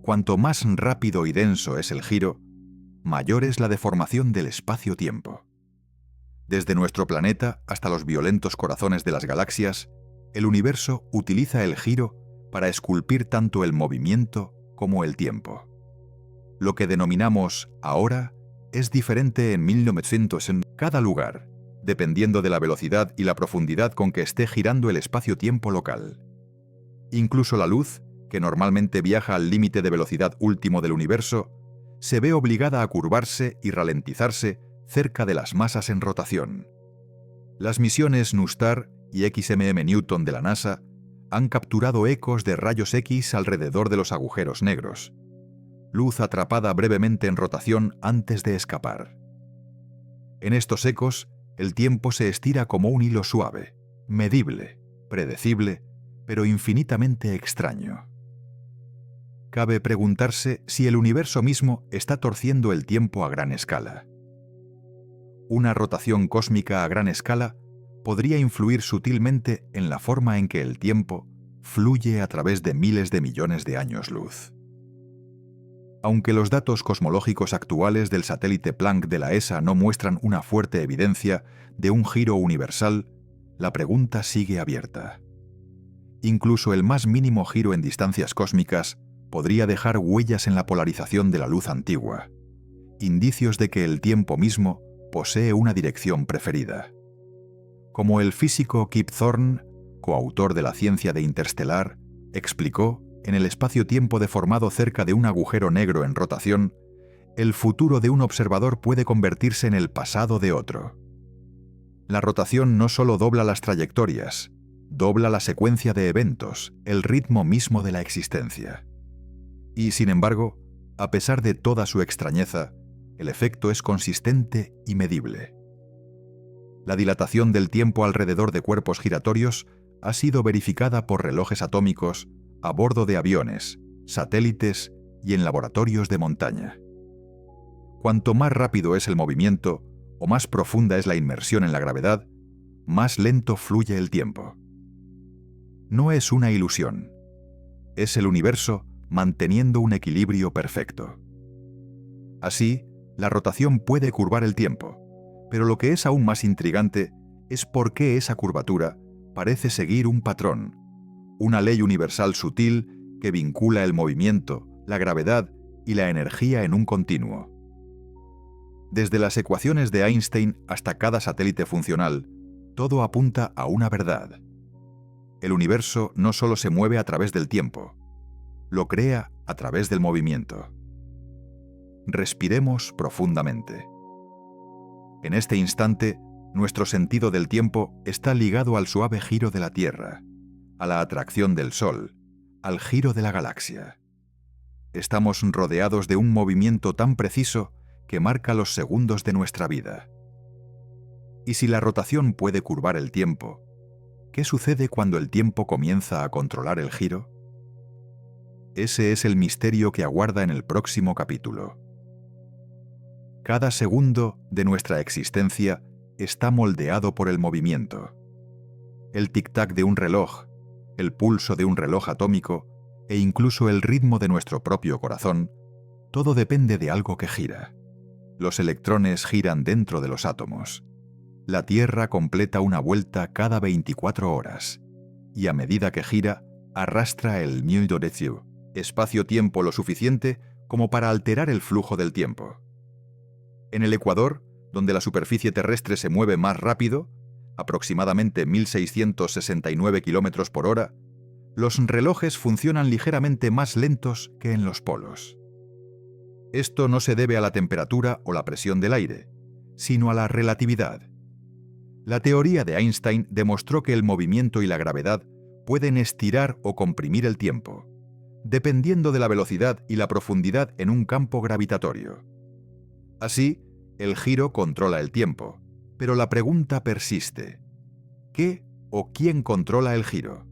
Cuanto más rápido y denso es el giro, mayor es la deformación del espacio-tiempo. Desde nuestro planeta hasta los violentos corazones de las galaxias, el universo utiliza el giro para esculpir tanto el movimiento como el tiempo. Lo que denominamos ahora es diferente en 1900 en cada lugar, dependiendo de la velocidad y la profundidad con que esté girando el espacio-tiempo local. Incluso la luz, que normalmente viaja al límite de velocidad último del universo, se ve obligada a curvarse y ralentizarse cerca de las masas en rotación. Las misiones NuSTAR y XMM Newton de la NASA han capturado ecos de rayos X alrededor de los agujeros negros, luz atrapada brevemente en rotación antes de escapar. En estos ecos, el tiempo se estira como un hilo suave, medible, predecible, pero infinitamente extraño. Cabe preguntarse si el universo mismo está torciendo el tiempo a gran escala. Una rotación cósmica a gran escala podría influir sutilmente en la forma en que el tiempo fluye a través de miles de millones de años luz. Aunque los datos cosmológicos actuales del satélite Planck de la ESA no muestran una fuerte evidencia de un giro universal, la pregunta sigue abierta. Incluso el más mínimo giro en distancias cósmicas podría dejar huellas en la polarización de la luz antigua, indicios de que el tiempo mismo posee una dirección preferida. Como el físico Kip Thorne, coautor de La ciencia de Interstellar, explicó, en el espacio-tiempo deformado cerca de un agujero negro en rotación, el futuro de un observador puede convertirse en el pasado de otro. La rotación no solo dobla las trayectorias, dobla la secuencia de eventos, el ritmo mismo de la existencia. Y, sin embargo, a pesar de toda su extrañeza, el efecto es consistente y medible. La dilatación del tiempo alrededor de cuerpos giratorios ha sido verificada por relojes atómicos a bordo de aviones, satélites y en laboratorios de montaña. Cuanto más rápido es el movimiento o más profunda es la inmersión en la gravedad, más lento fluye el tiempo. No es una ilusión. Es el universo manteniendo un equilibrio perfecto. Así, la rotación puede curvar el tiempo, pero lo que es aún más intrigante es por qué esa curvatura parece seguir un patrón, una ley universal sutil que vincula el movimiento, la gravedad y la energía en un continuo. Desde las ecuaciones de Einstein hasta cada satélite funcional, todo apunta a una verdad. El universo no solo se mueve a través del tiempo, lo crea a través del movimiento. Respiremos profundamente. En este instante, nuestro sentido del tiempo está ligado al suave giro de la Tierra, a la atracción del Sol, al giro de la galaxia. Estamos rodeados de un movimiento tan preciso que marca los segundos de nuestra vida. Y si la rotación puede curvar el tiempo, ¿qué sucede cuando el tiempo comienza a controlar el giro? Ese es el misterio que aguarda en el próximo capítulo. Cada segundo de nuestra existencia está moldeado por el movimiento. El tic-tac de un reloj, el pulso de un reloj atómico e incluso el ritmo de nuestro propio corazón, todo depende de algo que gira. Los electrones giran dentro de los átomos. La Tierra completa una vuelta cada 24 horas, y a medida que gira, arrastra el Mue Dorethieu, espacio-tiempo lo suficiente como para alterar el flujo del tiempo. En el Ecuador, donde la superficie terrestre se mueve más rápido, aproximadamente 1.669 km por hora, los relojes funcionan ligeramente más lentos que en los polos. Esto no se debe a la temperatura o la presión del aire, sino a la relatividad. La teoría de Einstein demostró que el movimiento y la gravedad pueden estirar o comprimir el tiempo, dependiendo de la velocidad y la profundidad en un campo gravitatorio. Así, el giro controla el tiempo, pero la pregunta persiste: ¿qué o quién controla el giro?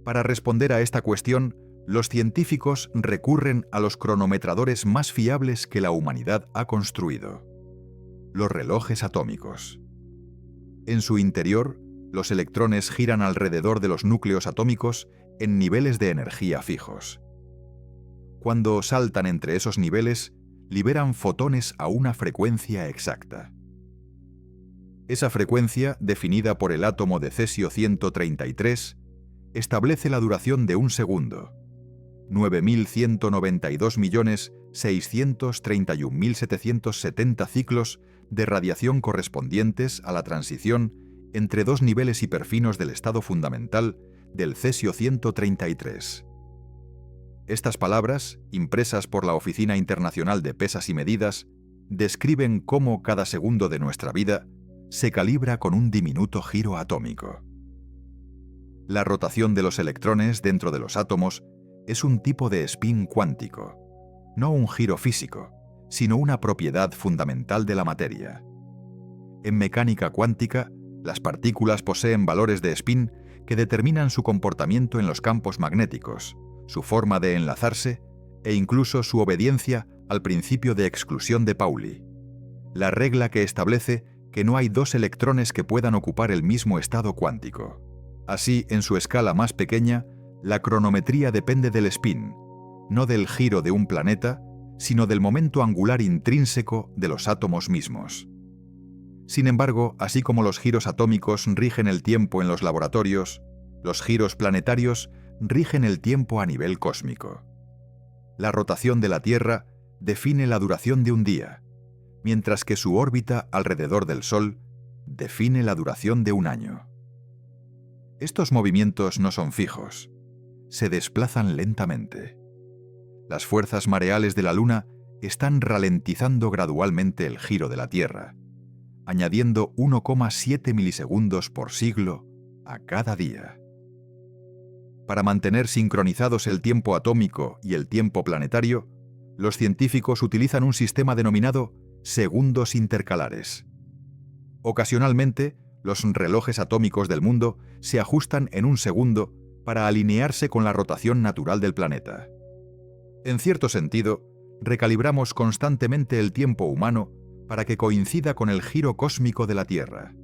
Para responder a esta cuestión, los científicos recurren a los cronometradores más fiables que la humanidad ha construido: los relojes atómicos. En su interior, los electrones giran alrededor de los núcleos atómicos en niveles de energía fijos. Cuando saltan entre esos niveles, liberan fotones a una frecuencia exacta. Esa frecuencia, definida por el átomo de cesio 133, establece la duración de un segundo, 9.192.631.770 ciclos de radiación correspondientes a la transición entre dos niveles hiperfinos del estado fundamental del cesio 133. Estas palabras, impresas por la Oficina Internacional de Pesas y Medidas, describen cómo cada segundo de nuestra vida se calibra con un diminuto giro atómico. La rotación de los electrones dentro de los átomos es un tipo de spin cuántico, no un giro físico, sino una propiedad fundamental de la materia. En mecánica cuántica, las partículas poseen valores de spin que determinan su comportamiento en los campos magnéticos, su forma de enlazarse e incluso su obediencia al principio de exclusión de Pauli, la regla que establece que no hay dos electrones que puedan ocupar el mismo estado cuántico. Así, en su escala más pequeña, la cronometría depende del spin, no del giro de un planeta, sino del momento angular intrínseco de los átomos mismos. Sin embargo, así como los giros atómicos rigen el tiempo en los laboratorios, los giros planetarios rigen el tiempo a nivel cósmico. La rotación de la Tierra define la duración de un día, mientras que su órbita alrededor del Sol define la duración de un año. Estos movimientos no son fijos, se desplazan lentamente. Las fuerzas mareales de la Luna están ralentizando gradualmente el giro de la Tierra, añadiendo 1,7 milisegundos por siglo a cada día. Para mantener sincronizados el tiempo atómico y el tiempo planetario, los científicos utilizan un sistema denominado segundos intercalares. Ocasionalmente, los relojes atómicos del mundo se ajustan en un segundo para alinearse con la rotación natural del planeta. En cierto sentido, recalibramos constantemente el tiempo humano para que coincida con el giro cósmico de la Tierra.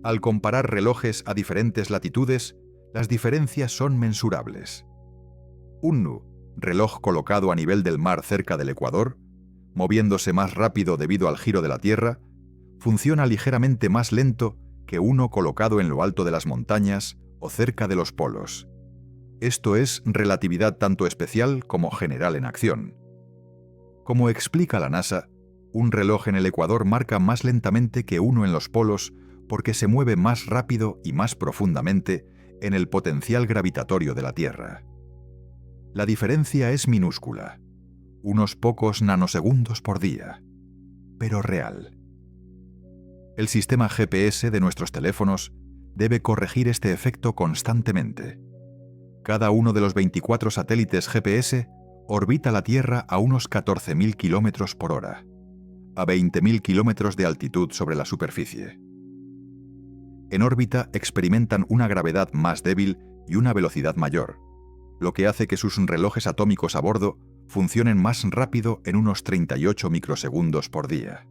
Al comparar relojes a diferentes latitudes, las diferencias son mensurables. Un Nu, reloj colocado a nivel del mar cerca del Ecuador, moviéndose más rápido debido al giro de la Tierra, funciona ligeramente más lento que uno colocado en lo alto de las montañas o cerca de los polos. Esto es relatividad tanto especial como general en acción. Como explica la NASA, un reloj en el Ecuador marca más lentamente que uno en los polos porque se mueve más rápido y más profundamente en el potencial gravitatorio de la Tierra. La diferencia es minúscula, unos pocos nanosegundos por día, pero real. El sistema GPS de nuestros teléfonos debe corregir este efecto constantemente. Cada uno de los 24 satélites GPS orbita la Tierra a unos 14.000 kilómetros por hora, a 20.000 kilómetros de altitud sobre la superficie. En órbita experimentan una gravedad más débil y una velocidad mayor, lo que hace que sus relojes atómicos a bordo funcionen más rápido en unos 38 microsegundos por día.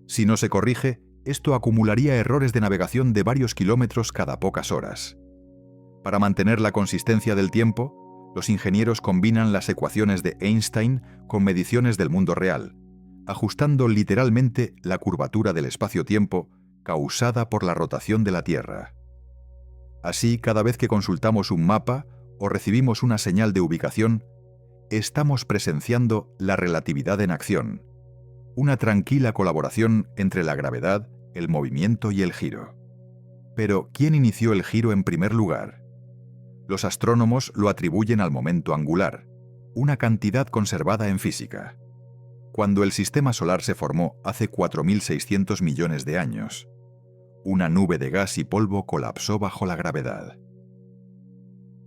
Si no se corrige, esto acumularía errores de navegación de varios kilómetros cada pocas horas. Para mantener la consistencia del tiempo, los ingenieros combinan las ecuaciones de Einstein con mediciones del mundo real, ajustando literalmente la curvatura del espacio-tiempo causada por la rotación de la Tierra. Así, cada vez que consultamos un mapa o recibimos una señal de ubicación, estamos presenciando la relatividad en acción, una tranquila colaboración entre la gravedad, el movimiento y el giro. Pero, ¿quién inició el giro en primer lugar? Los astrónomos lo atribuyen al momento angular, una cantidad conservada en física. Cuando el sistema solar se formó hace 4.600 millones de años, una nube de gas y polvo colapsó bajo la gravedad.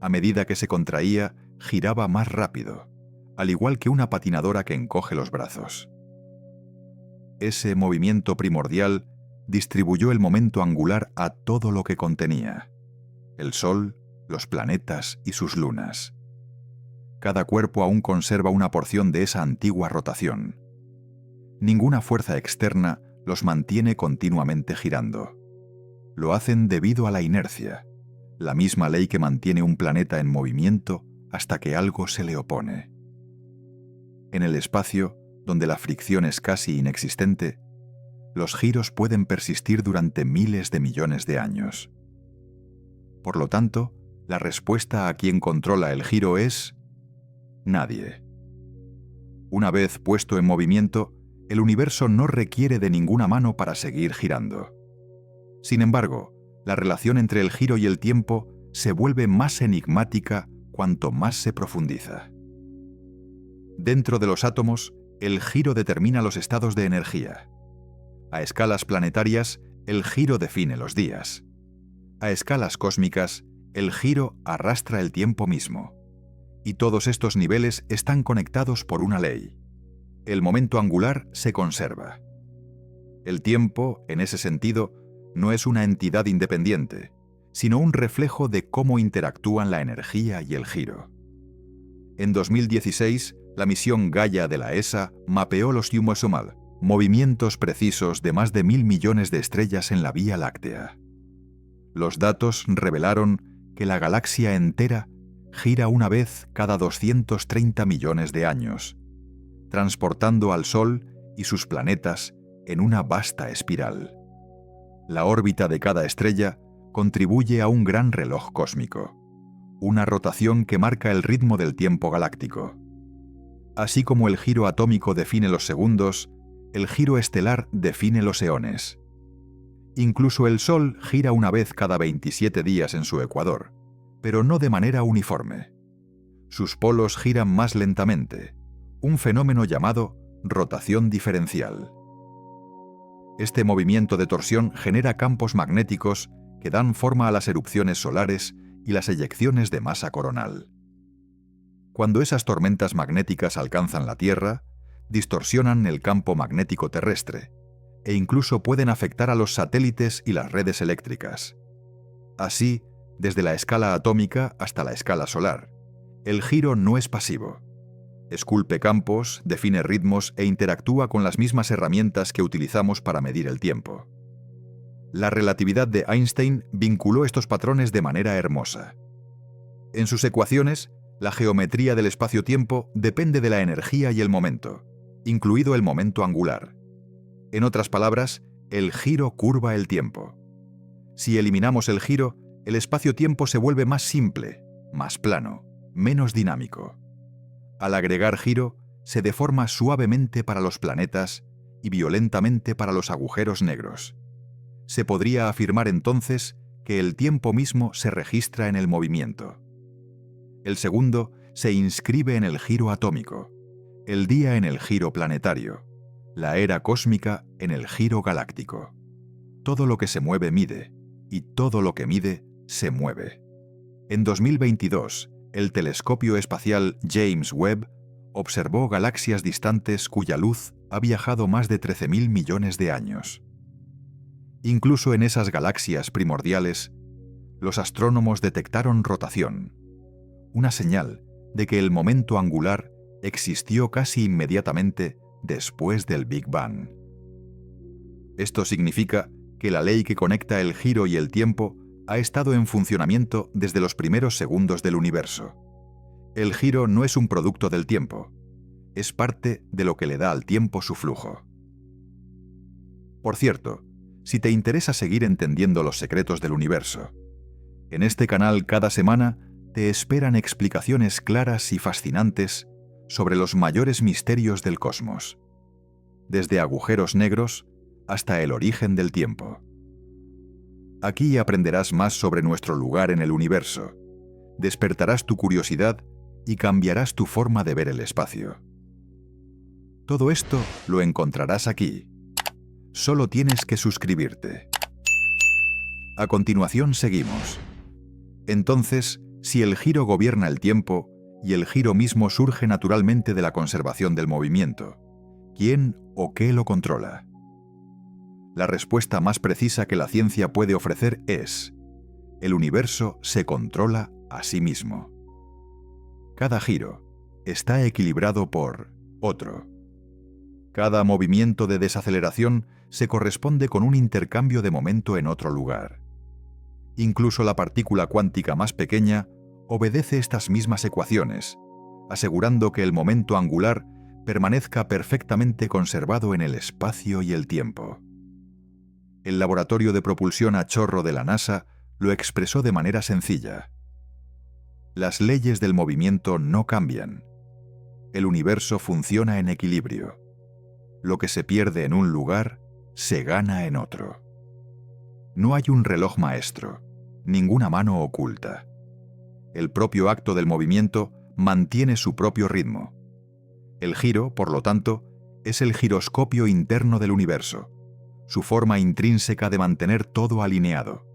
A medida que se contraía, giraba más rápido, al igual que una patinadora que encoge los brazos. Ese movimiento primordial distribuyó el momento angular a todo lo que contenía: el Sol, los planetas y sus lunas. Cada cuerpo aún conserva una porción de esa antigua rotación. Ninguna fuerza externa los mantiene continuamente girando. Lo hacen debido a la inercia, la misma ley que mantiene un planeta en movimiento hasta que algo se le opone. En el espacio, donde la fricción es casi inexistente, los giros pueden persistir durante miles de millones de años. Por lo tanto, la respuesta a quien controla el giro es nadie. Una vez puesto en movimiento, el universo no requiere de ninguna mano para seguir girando. Sin embargo, la relación entre el giro y el tiempo se vuelve más enigmática cuanto más se profundiza. Dentro de los átomos, el giro determina los estados de energía. A escalas planetarias, el giro define los días. A escalas cósmicas, el giro arrastra el tiempo mismo. Y todos estos niveles están conectados por una ley. El momento angular se conserva. El tiempo, en ese sentido, no es una entidad independiente, sino un reflejo de cómo interactúan la energía y el giro. En 2016, la misión Gaia de la ESA mapeó los Yumo Sumal, movimientos precisos de más de 1.000 millones de estrellas en la Vía Láctea. Los datos revelaron que la galaxia entera gira una vez cada 230 millones de años, transportando al Sol y sus planetas en una vasta espiral. La órbita de cada estrella contribuye a un gran reloj cósmico, una rotación que marca el ritmo del tiempo galáctico. Así como el giro atómico define los segundos, el giro estelar define los eones. Incluso el Sol gira una vez cada 27 días en su ecuador, pero no de manera uniforme. Sus polos giran más lentamente, un fenómeno llamado rotación diferencial. Este movimiento de torsión genera campos magnéticos que dan forma a las erupciones solares y las eyecciones de masa coronal. Cuando esas tormentas magnéticas alcanzan la Tierra, distorsionan el campo magnético terrestre e incluso pueden afectar a los satélites y las redes eléctricas. Así, desde la escala atómica hasta la escala solar, el giro no es pasivo. Esculpe campos, define ritmos e interactúa con las mismas herramientas que utilizamos para medir el tiempo. La relatividad de Einstein vinculó estos patrones de manera hermosa. En sus ecuaciones, la geometría del espacio-tiempo depende de la energía y el momento, incluido el momento angular. En otras palabras, el giro curva el tiempo. Si eliminamos el giro, el espacio-tiempo se vuelve más simple, más plano, menos dinámico. Al agregar giro, se deforma suavemente para los planetas y violentamente para los agujeros negros. Se podría afirmar entonces que el tiempo mismo se registra en el movimiento. El segundo se inscribe en el giro atómico, el día en el giro planetario, la era cósmica en el giro galáctico. Todo lo que se mueve mide, y todo lo que mide se mueve. En 2022, el telescopio espacial James Webb observó galaxias distantes cuya luz ha viajado más de 13.000 millones de años. Incluso en esas galaxias primordiales, los astrónomos detectaron rotación, una señal de que el momento angular existió casi inmediatamente después del Big Bang. Esto significa que la ley que conecta el giro y el tiempo ha estado en funcionamiento desde los primeros segundos del universo. El giro no es un producto del tiempo, es parte de lo que le da al tiempo su flujo. Por cierto, si te interesa seguir entendiendo los secretos del universo, en este canal cada semana te esperan explicaciones claras y fascinantes sobre los mayores misterios del cosmos, desde agujeros negros hasta el origen del tiempo. Aquí aprenderás más sobre nuestro lugar en el universo, despertarás tu curiosidad y cambiarás tu forma de ver el espacio. Todo esto lo encontrarás aquí. Solo tienes que suscribirte. A continuación seguimos. Entonces, si el giro gobierna el tiempo y el giro mismo surge naturalmente de la conservación del movimiento, ¿quién o qué lo controla? La respuesta más precisa que la ciencia puede ofrecer es: el universo se controla a sí mismo. Cada giro está equilibrado por otro. Cada movimiento de desaceleración se corresponde con un intercambio de momento en otro lugar. Incluso la partícula cuántica más pequeña obedece estas mismas ecuaciones, asegurando que el momento angular permanezca perfectamente conservado en el espacio y el tiempo. El laboratorio de propulsión a chorro de la NASA lo expresó de manera sencilla. Las leyes del movimiento no cambian. El universo funciona en equilibrio. Lo que se pierde en un lugar, se gana en otro. No hay un reloj maestro, ninguna mano oculta. El propio acto del movimiento mantiene su propio ritmo. El giro, por lo tanto, es el giroscopio interno del universo, su forma intrínseca de mantener todo alineado.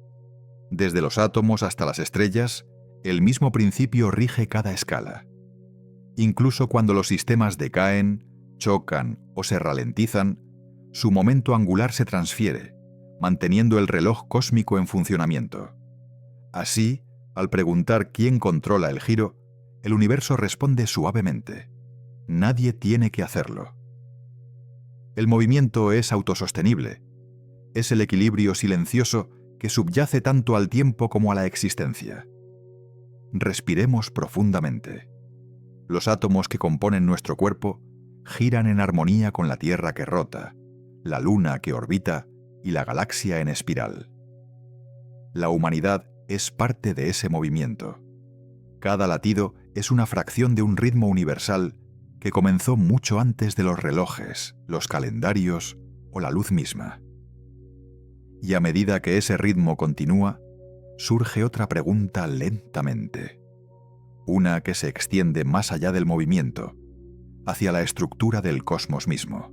Desde los átomos hasta las estrellas, el mismo principio rige cada escala. Incluso cuando los sistemas decaen, chocan o se ralentizan, su momento angular se transfiere, manteniendo el reloj cósmico en funcionamiento. Así, al preguntar quién controla el giro, el universo responde suavemente: nadie tiene que hacerlo. El movimiento es autosostenible. Es el equilibrio silencioso que subyace tanto al tiempo como a la existencia. Respiremos profundamente. Los átomos que componen nuestro cuerpo giran en armonía con la Tierra que rota, la Luna que orbita y la galaxia en espiral. La humanidad es parte de ese movimiento. Cada latido es una fracción de un ritmo universal que comenzó mucho antes de los relojes, los calendarios o la luz misma. Y a medida que ese ritmo continúa, surge otra pregunta lentamente. Una que se extiende más allá del movimiento, hacia la estructura del cosmos mismo.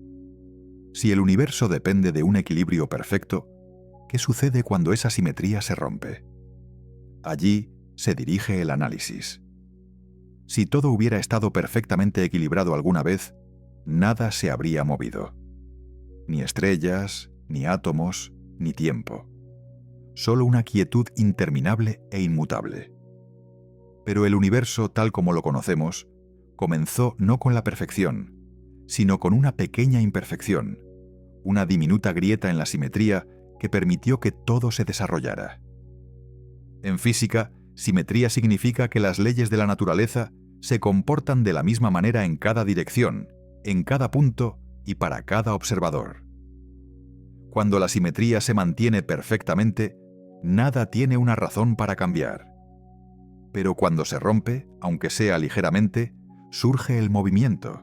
Si el universo depende de un equilibrio perfecto, ¿qué sucede cuando esa simetría se rompe? Allí se dirige el análisis. Si todo hubiera estado perfectamente equilibrado alguna vez, nada se habría movido. Ni estrellas, ni átomos, ni tiempo. Solo una quietud interminable e inmutable. Pero el universo, tal como lo conocemos, comenzó no con la perfección, sino con una pequeña imperfección, una diminuta grieta en la simetría que permitió que todo se desarrollara. En física, simetría significa que las leyes de la naturaleza se comportan de la misma manera en cada dirección, en cada punto y para cada observador. Cuando la simetría se mantiene perfectamente, nada tiene una razón para cambiar. Pero cuando se rompe, aunque sea ligeramente, surge el movimiento,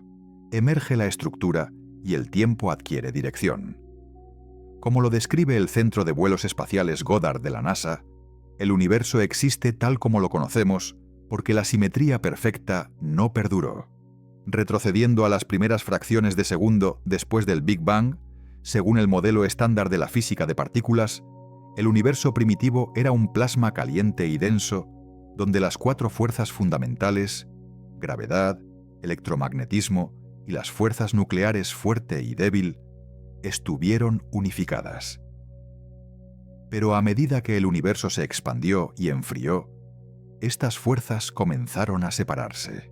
emerge la estructura y el tiempo adquiere dirección. Como lo describe el Centro de Vuelos Espaciales Goddard de la NASA, el universo existe tal como lo conocemos porque la simetría perfecta no perduró. Retrocediendo a las primeras fracciones de segundo después del Big Bang, según el modelo estándar de la física de partículas, el universo primitivo era un plasma caliente y denso donde las 4 fuerzas fundamentales, gravedad, electromagnetismo y las fuerzas nucleares fuerte y débil, estuvieron unificadas. Pero a medida que el universo se expandió y enfrió, estas fuerzas comenzaron a separarse.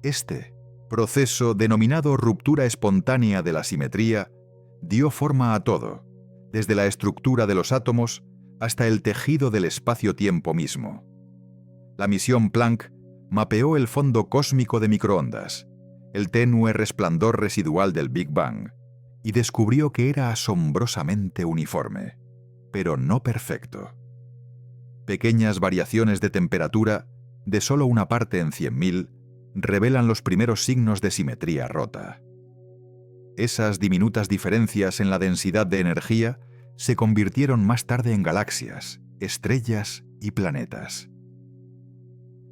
Este proceso, denominado ruptura espontánea de la simetría, dio forma a todo, desde la estructura de los átomos hasta el tejido del espacio-tiempo mismo. La misión Planck mapeó el fondo cósmico de microondas, el tenue resplandor residual del Big Bang, y descubrió que era asombrosamente uniforme, pero no perfecto. Pequeñas variaciones de temperatura, de solo una parte en 100.000, revelan los primeros signos de simetría rota. Esas diminutas diferencias en la densidad de energía se convirtieron más tarde en galaxias, estrellas y planetas.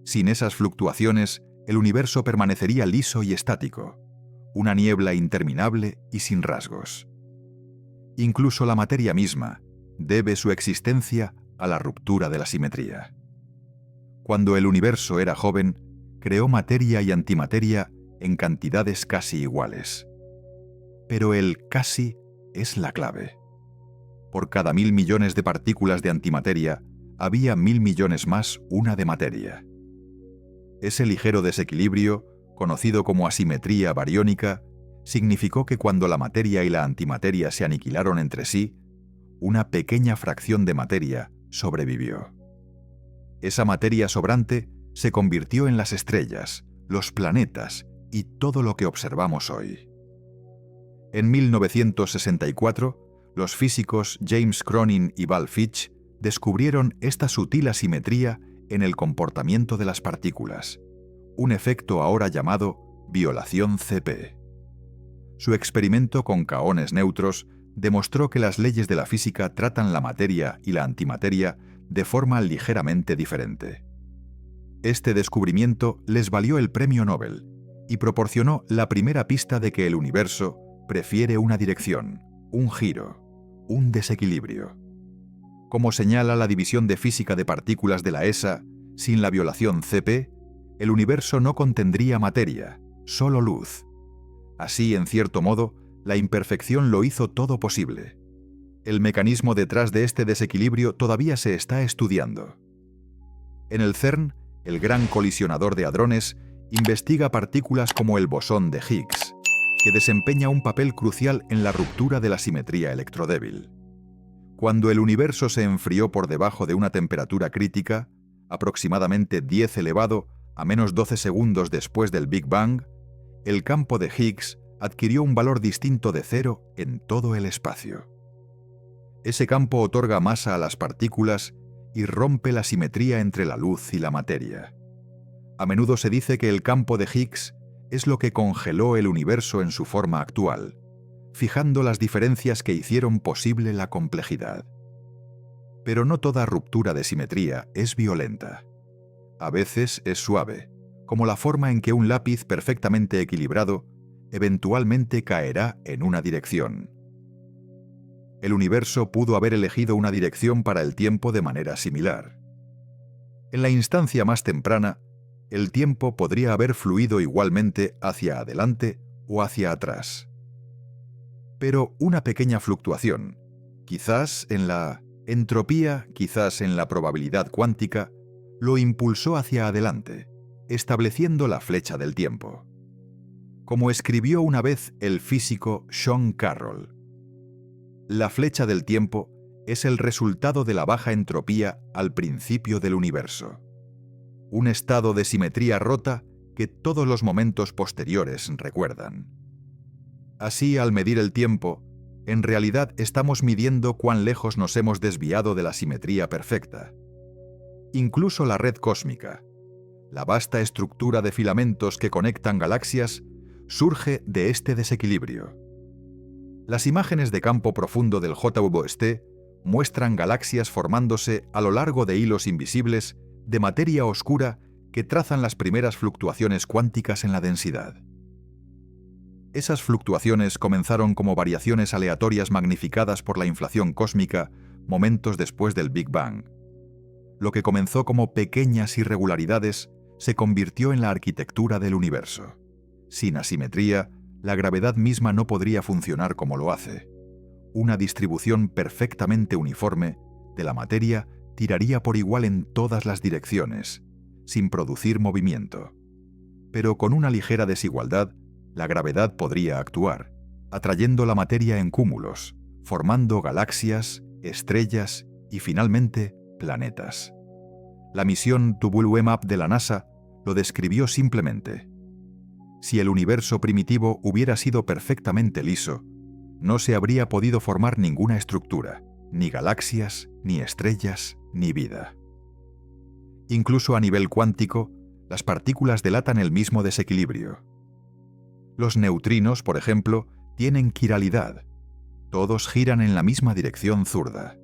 Sin esas fluctuaciones, el universo permanecería liso y estático, una niebla interminable y sin rasgos. Incluso la materia misma debe su existencia a la ruptura de la simetría. Cuando el universo era joven, creó materia y antimateria en cantidades casi iguales. Pero el casi es la clave. Por cada 1.000 millones de partículas de antimateria, había 1.000 millones más una de materia. Ese ligero desequilibrio, conocido como asimetría bariónica, significó que cuando la materia y la antimateria se aniquilaron entre sí, una pequeña fracción de materia sobrevivió. Esa materia sobrante se convirtió en las estrellas, los planetas y todo lo que observamos hoy. En 1964, los físicos James Cronin y Val Fitch descubrieron esta sutil asimetría en el comportamiento de las partículas, un efecto ahora llamado violación CP. Su experimento con kaones neutros demostró que las leyes de la física tratan la materia y la antimateria de forma ligeramente diferente. Este descubrimiento les valió el premio Nobel y proporcionó la primera pista de que el universo prefiere una dirección, un giro, un desequilibrio. Como señala la División de Física de Partículas de la ESA, sin la violación CP, el universo no contendría materia, solo luz. Así, en cierto modo, la imperfección lo hizo todo posible. El mecanismo detrás de este desequilibrio todavía se está estudiando. En el CERN, el gran colisionador de hadrones investiga partículas como el bosón de Higgs, que desempeña un papel crucial en la ruptura de la simetría electrodébil. Cuando el universo se enfrió por debajo de una temperatura crítica, aproximadamente 10 elevado a menos 12 segundos después del Big Bang, el campo de Higgs adquirió un valor distinto de cero en todo el espacio. Ese campo otorga masa a las partículas y rompe la simetría entre la luz y la materia. A menudo se dice que el campo de Higgs es lo que congeló el universo en su forma actual, fijando las diferencias que hicieron posible la complejidad. Pero no toda ruptura de simetría es violenta. A veces es suave, como la forma en que un lápiz perfectamente equilibrado eventualmente caerá en una dirección. El universo pudo haber elegido una dirección para el tiempo de manera similar. En la instancia más temprana, el tiempo podría haber fluido igualmente hacia adelante o hacia atrás. Pero una pequeña fluctuación, quizás en la entropía, quizás en la probabilidad cuántica, lo impulsó hacia adelante, estableciendo la flecha del tiempo. Como escribió una vez el físico Sean Carroll, la flecha del tiempo es el resultado de la baja entropía al principio del universo. Un estado de simetría rota que todos los momentos posteriores recuerdan. Así, al medir el tiempo, en realidad estamos midiendo cuán lejos nos hemos desviado de la simetría perfecta. Incluso la red cósmica, la vasta estructura de filamentos que conectan galaxias, surge de este desequilibrio. Las imágenes de campo profundo del JWST muestran galaxias formándose a lo largo de hilos invisibles de materia oscura que trazan las primeras fluctuaciones cuánticas en la densidad. Esas fluctuaciones comenzaron como variaciones aleatorias magnificadas por la inflación cósmica momentos después del Big Bang. Lo que comenzó como pequeñas irregularidades se convirtió en la arquitectura del universo. Sin asimetría, la gravedad misma no podría funcionar como lo hace. Una distribución perfectamente uniforme de la materia tiraría por igual en todas las direcciones, sin producir movimiento. Pero con una ligera desigualdad, la gravedad podría actuar, atrayendo la materia en cúmulos, formando galaxias, estrellas y finalmente planetas. La misión Tubul-Wemap de la NASA lo describió simplemente. Si el universo primitivo hubiera sido perfectamente liso, no se habría podido formar ninguna estructura, ni galaxias, ni estrellas, ni vida. Incluso a nivel cuántico, las partículas delatan el mismo desequilibrio. Los neutrinos, por ejemplo, tienen quiralidad. Todos giran en la misma dirección zurda.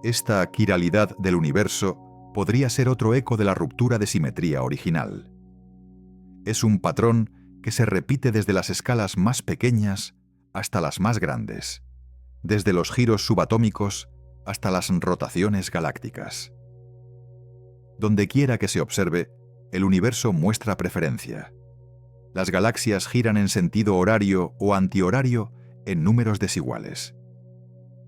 Esta quiralidad del universo podría ser otro eco de la ruptura de simetría original. Es un patrón que se repite desde las escalas más pequeñas hasta las más grandes, desde los giros subatómicos hasta las rotaciones galácticas. Donde quiera que se observe, el universo muestra preferencia. Las galaxias giran en sentido horario o antihorario en números desiguales.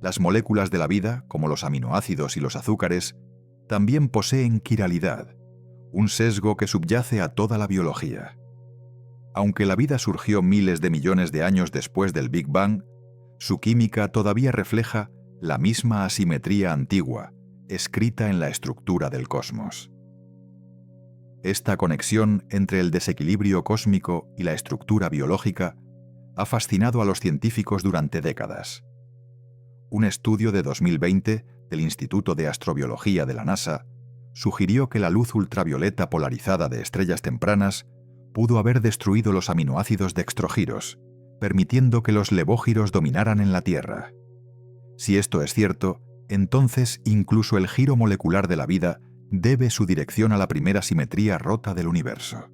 Las moléculas de la vida, como los aminoácidos y los azúcares, también poseen quiralidad, un sesgo que subyace a toda la biología. Aunque la vida surgió miles de millones de años después del Big Bang, su química todavía refleja la misma asimetría antigua, escrita en la estructura del cosmos. Esta conexión entre el desequilibrio cósmico y la estructura biológica ha fascinado a los científicos durante décadas. Un estudio de 2020 del Instituto de Astrobiología de la NASA sugirió que la luz ultravioleta polarizada de estrellas tempranas pudo haber destruido los aminoácidos dextrogiros, permitiendo que los levógiros dominaran en la Tierra. Si esto es cierto, entonces incluso el giro molecular de la vida debe su dirección a la primera simetría rota del universo.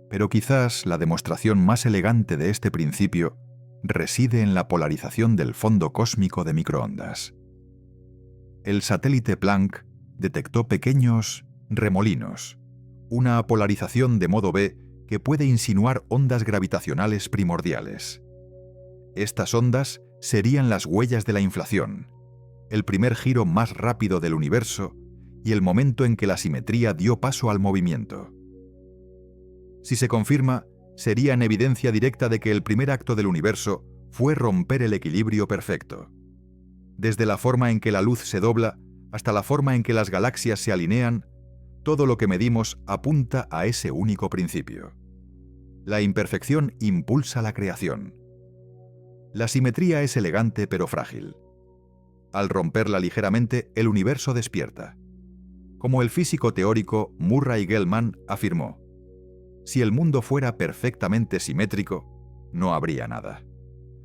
Pero quizás la demostración más elegante de este principio reside en la polarización del fondo cósmico de microondas. El satélite Planck detectó pequeños remolinos, una polarización de modo B que puede insinuar ondas gravitacionales primordiales. Estas ondas serían las huellas de la inflación, el primer giro más rápido del universo y el momento en que la simetría dio paso al movimiento. Si se confirma, serían evidencia directa de que el primer acto del universo fue romper el equilibrio perfecto. Desde la forma en que la luz se dobla hasta la forma en que las galaxias se alinean, todo lo que medimos apunta a ese único principio. La imperfección impulsa la creación. La simetría es elegante pero frágil. Al romperla ligeramente, el universo despierta. Como el físico teórico Murray Gell-Mann afirmó, si el mundo fuera perfectamente simétrico, no habría nada.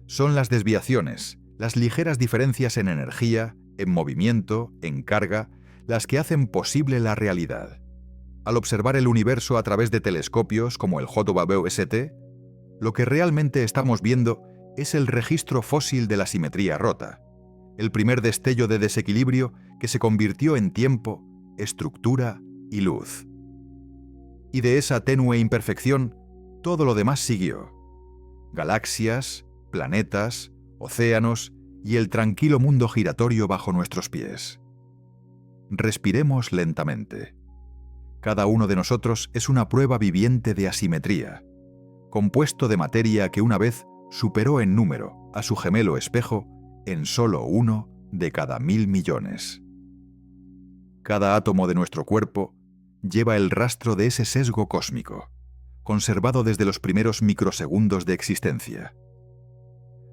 Son las desviaciones, las ligeras diferencias en energía, en movimiento, en carga, las que hacen posible la realidad. Al observar el universo a través de telescopios como el JWST, lo que realmente estamos viendo es el registro fósil de la simetría rota, el primer destello de desequilibrio que se convirtió en tiempo, estructura y luz. Y de esa tenue imperfección, todo lo demás siguió. Galaxias, planetas, océanos y el tranquilo mundo giratorio bajo nuestros pies. Respiremos lentamente. Cada uno de nosotros es una prueba viviente de asimetría, compuesto de materia que una vez superó en número a su gemelo espejo en solo 1 de cada 1000 millones. Cada átomo de nuestro cuerpo lleva el rastro de ese sesgo cósmico, conservado desde los primeros microsegundos de existencia.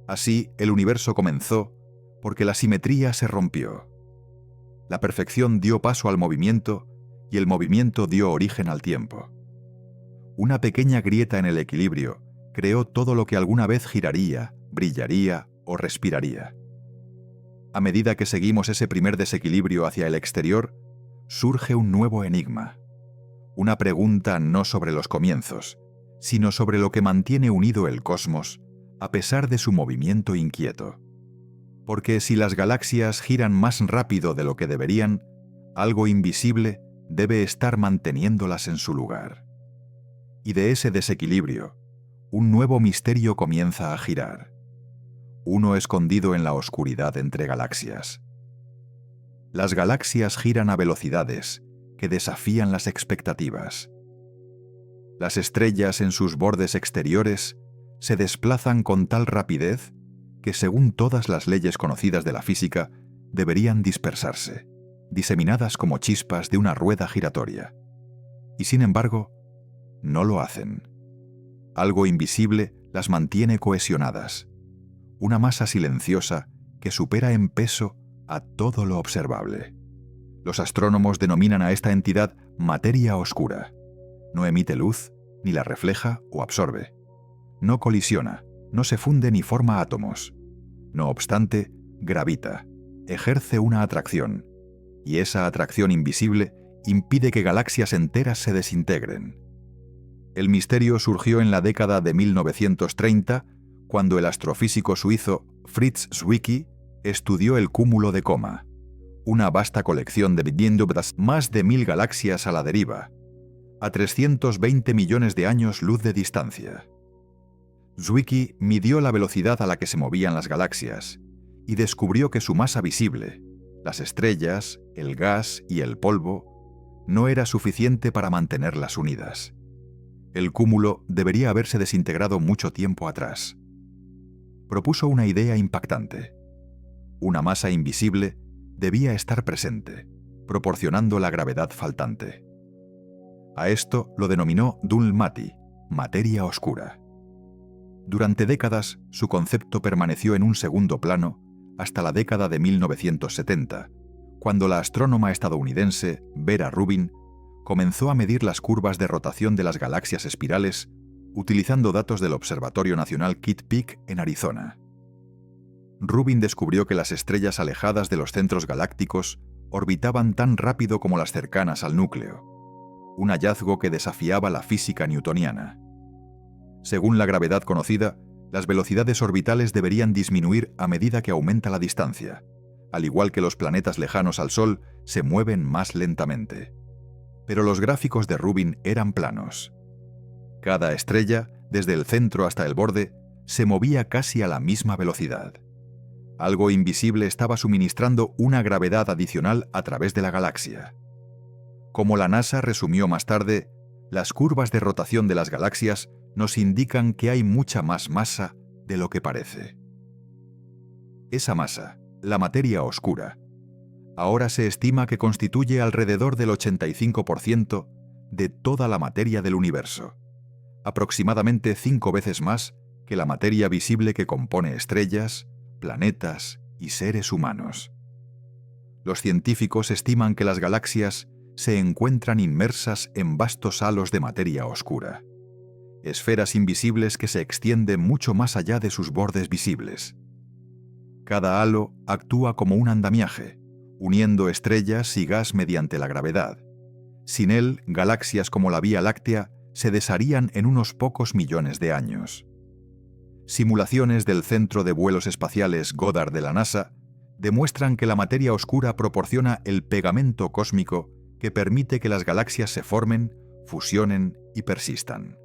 Así, el universo comenzó porque la simetría se rompió. La perfección dio paso al movimiento y el movimiento dio origen al tiempo. Una pequeña grieta en el equilibrio creó todo lo que alguna vez giraría, brillaría o respiraría. A medida que seguimos ese primer desequilibrio hacia el exterior, surge un nuevo enigma. Una pregunta no sobre los comienzos, sino sobre lo que mantiene unido el cosmos a pesar de su movimiento inquieto. Porque si las galaxias giran más rápido de lo que deberían, algo invisible debe estar manteniéndolas en su lugar. Y de ese desequilibrio, un nuevo misterio comienza a girar. Uno escondido en la oscuridad entre galaxias. Las galaxias giran a velocidades que desafían las expectativas. Las estrellas en sus bordes exteriores se desplazan con tal rapidez que, según todas las leyes conocidas de la física, deberían dispersarse, diseminadas como chispas de una rueda giratoria. Y sin embargo, no lo hacen. Algo invisible las mantiene cohesionadas. Una masa silenciosa que supera en peso a todo lo observable. Los astrónomos denominan a esta entidad materia oscura. No emite luz, ni la refleja o absorbe. No colisiona, no se funde ni forma átomos. No obstante, gravita, ejerce una atracción, y esa atracción invisible impide que galaxias enteras se desintegren. El misterio surgió en la década de 1930, cuando el astrofísico suizo Fritz Zwicky estudió el cúmulo de Coma, una vasta colección de más de 1000 galaxias a la deriva, a 320 millones de años luz de distancia. Zwicky midió la velocidad a la que se movían las galaxias y descubrió que su masa visible, las estrellas, el gas y el polvo, no era suficiente para mantenerlas unidas. El cúmulo debería haberse desintegrado mucho tiempo atrás. Propuso una idea impactante. Una masa invisible debía estar presente, proporcionando la gravedad faltante. A esto lo denominó Dulmati, materia oscura. Durante décadas, su concepto permaneció en un segundo plano hasta la década de 1970, cuando la astrónoma estadounidense Vera Rubin comenzó a medir las curvas de rotación de las galaxias espirales utilizando datos del Observatorio Nacional Kitt Peak en Arizona. Rubin descubrió que las estrellas alejadas de los centros galácticos orbitaban tan rápido como las cercanas al núcleo, un hallazgo que desafiaba la física newtoniana. Según la gravedad conocida, las velocidades orbitales deberían disminuir a medida que aumenta la distancia, al igual que los planetas lejanos al Sol se mueven más lentamente. Pero los gráficos de Rubin eran planos. Cada estrella, desde el centro hasta el borde, se movía casi a la misma velocidad. Algo invisible estaba suministrando una gravedad adicional a través de la galaxia. Como la NASA resumió más tarde, las curvas de rotación de las galaxias nos indican que hay mucha más masa de lo que parece. Esa masa, la materia oscura, ahora se estima que constituye alrededor del 85% de toda la materia del universo, aproximadamente 5 veces más que la materia visible que compone estrellas, planetas y seres humanos. Los científicos estiman que las galaxias se encuentran inmersas en vastos halos de materia oscura, esferas invisibles que se extienden mucho más allá de sus bordes visibles. Cada halo actúa como un andamiaje, uniendo estrellas y gas mediante la gravedad. Sin él, galaxias como la Vía Láctea se desharían en unos pocos millones de años. Simulaciones del Centro de Vuelos Espaciales Goddard de la NASA demuestran que la materia oscura proporciona el pegamento cósmico que permite que las galaxias se formen, fusionen y persistan.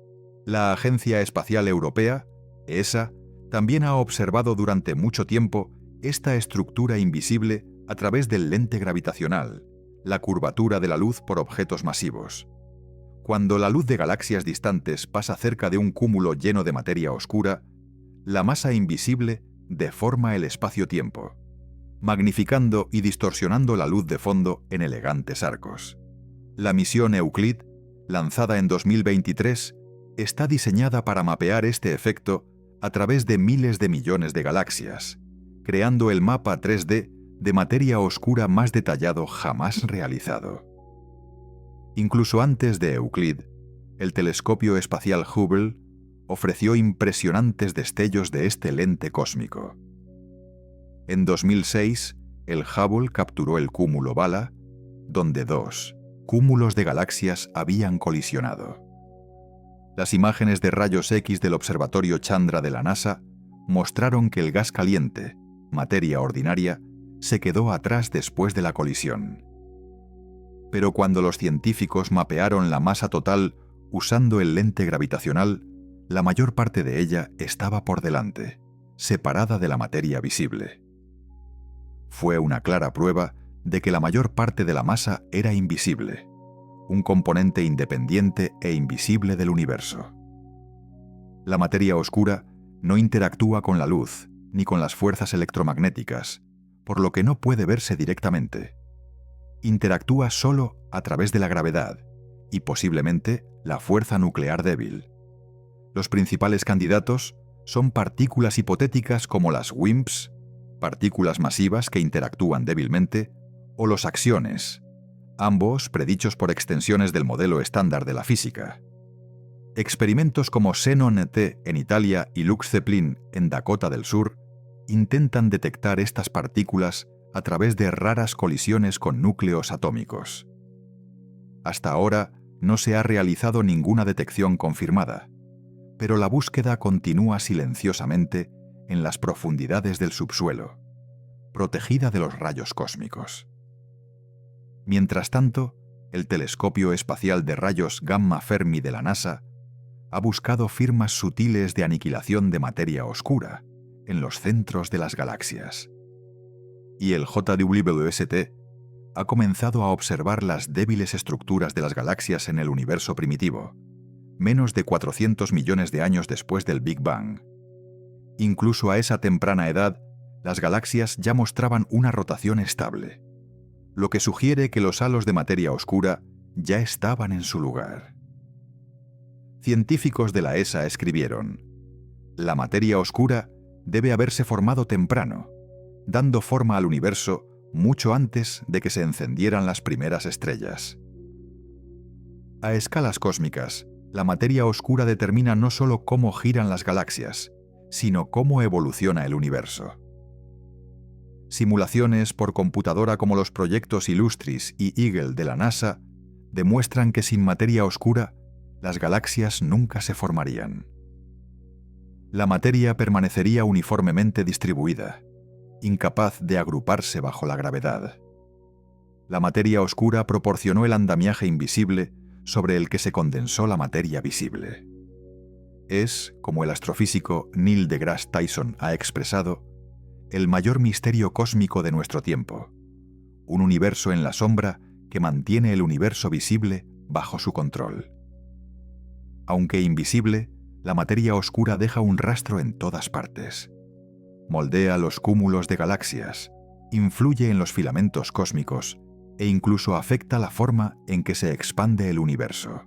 La Agencia Espacial Europea, ESA, también ha observado durante mucho tiempo esta estructura invisible a través del lente gravitacional, la curvatura de la luz por objetos masivos. Cuando la luz de galaxias distantes pasa cerca de un cúmulo lleno de materia oscura, la masa invisible deforma el espacio-tiempo, magnificando y distorsionando la luz de fondo en elegantes arcos. La misión Euclid, lanzada en 2023, está diseñada para mapear este efecto a través de miles de millones de galaxias, creando el mapa 3D de materia oscura más detallado jamás realizado. Incluso antes de Euclid, el telescopio espacial Hubble ofreció impresionantes destellos de este lente cósmico. En 2006, el Hubble capturó el cúmulo Bala, donde 2 cúmulos de galaxias habían colisionado. Las imágenes de rayos X del observatorio Chandra de la NASA mostraron que el gas caliente, materia ordinaria, se quedó atrás después de la colisión. Pero cuando los científicos mapearon la masa total usando el lente gravitacional, la mayor parte de ella estaba por delante, separada de la materia visible. Fue una clara prueba de que la mayor parte de la masa era invisible, un componente independiente e invisible del universo. La materia oscura no interactúa con la luz ni con las fuerzas electromagnéticas, por lo que no puede verse directamente. Interactúa solo a través de la gravedad y posiblemente la fuerza nuclear débil. Los principales candidatos son partículas hipotéticas como las WIMPs, partículas masivas que interactúan débilmente, o los axiones, ambos predichos por extensiones del modelo estándar de la física. Experimentos como Xenon-T en Italia y Lux Zeppelin en Dakota del Sur intentan detectar estas partículas a través de raras colisiones con núcleos atómicos. Hasta ahora no se ha realizado ninguna detección confirmada, pero la búsqueda continúa silenciosamente en las profundidades del subsuelo, protegida de los rayos cósmicos. Mientras tanto, el telescopio espacial de rayos Gamma Fermi de la NASA ha buscado firmas sutiles de aniquilación de materia oscura en los centros de las galaxias. Y el JWST ha comenzado a observar las débiles estructuras de las galaxias en el universo primitivo, menos de 400 millones de años después del Big Bang. Incluso a esa temprana edad, las galaxias ya mostraban una rotación estable, lo que sugiere que los halos de materia oscura ya estaban en su lugar. Científicos de la ESA escribieron: la materia oscura debe haberse formado temprano, dando forma al universo mucho antes de que se encendieran las primeras estrellas. A escalas cósmicas, la materia oscura determina no solo cómo giran las galaxias, sino cómo evoluciona el universo. Simulaciones por computadora como los proyectos Illustris y Eagle de la NASA demuestran que sin materia oscura, las galaxias nunca se formarían. La materia permanecería uniformemente distribuida, incapaz de agruparse bajo la gravedad. La materia oscura proporcionó el andamiaje invisible sobre el que se condensó la materia visible. Es, como el astrofísico Neil deGrasse Tyson ha expresado, el mayor misterio cósmico de nuestro tiempo, un universo en la sombra que mantiene el universo visible bajo su control. Aunque invisible, la materia oscura deja un rastro en todas partes. Moldea los cúmulos de galaxias, influye en los filamentos cósmicos e incluso afecta la forma en que se expande el universo.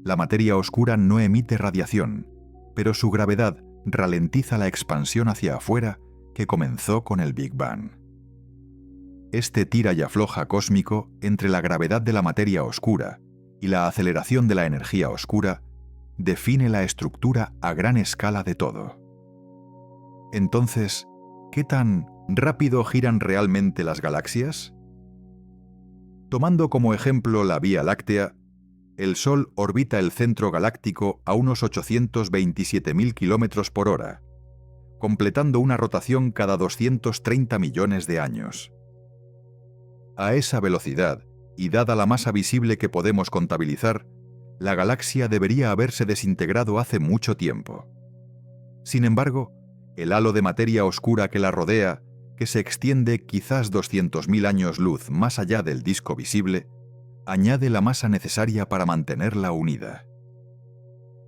La materia oscura no emite radiación, pero su gravedad ralentiza la expansión hacia afuera que comenzó con el Big Bang. Este tira y afloja cósmico entre la gravedad de la materia oscura y la aceleración de la energía oscura define la estructura a gran escala de todo. Entonces, ¿qué tan rápido giran realmente las galaxias? Tomando como ejemplo la Vía Láctea, el Sol orbita el centro galáctico a unos 827.000 km por hora, completando una rotación cada 230 millones de años. A esa velocidad, y dada la masa visible que podemos contabilizar, la galaxia debería haberse desintegrado hace mucho tiempo. Sin embargo, el halo de materia oscura que la rodea, que se extiende quizás 200.000 años luz más allá del disco visible, añade la masa necesaria para mantenerla unida.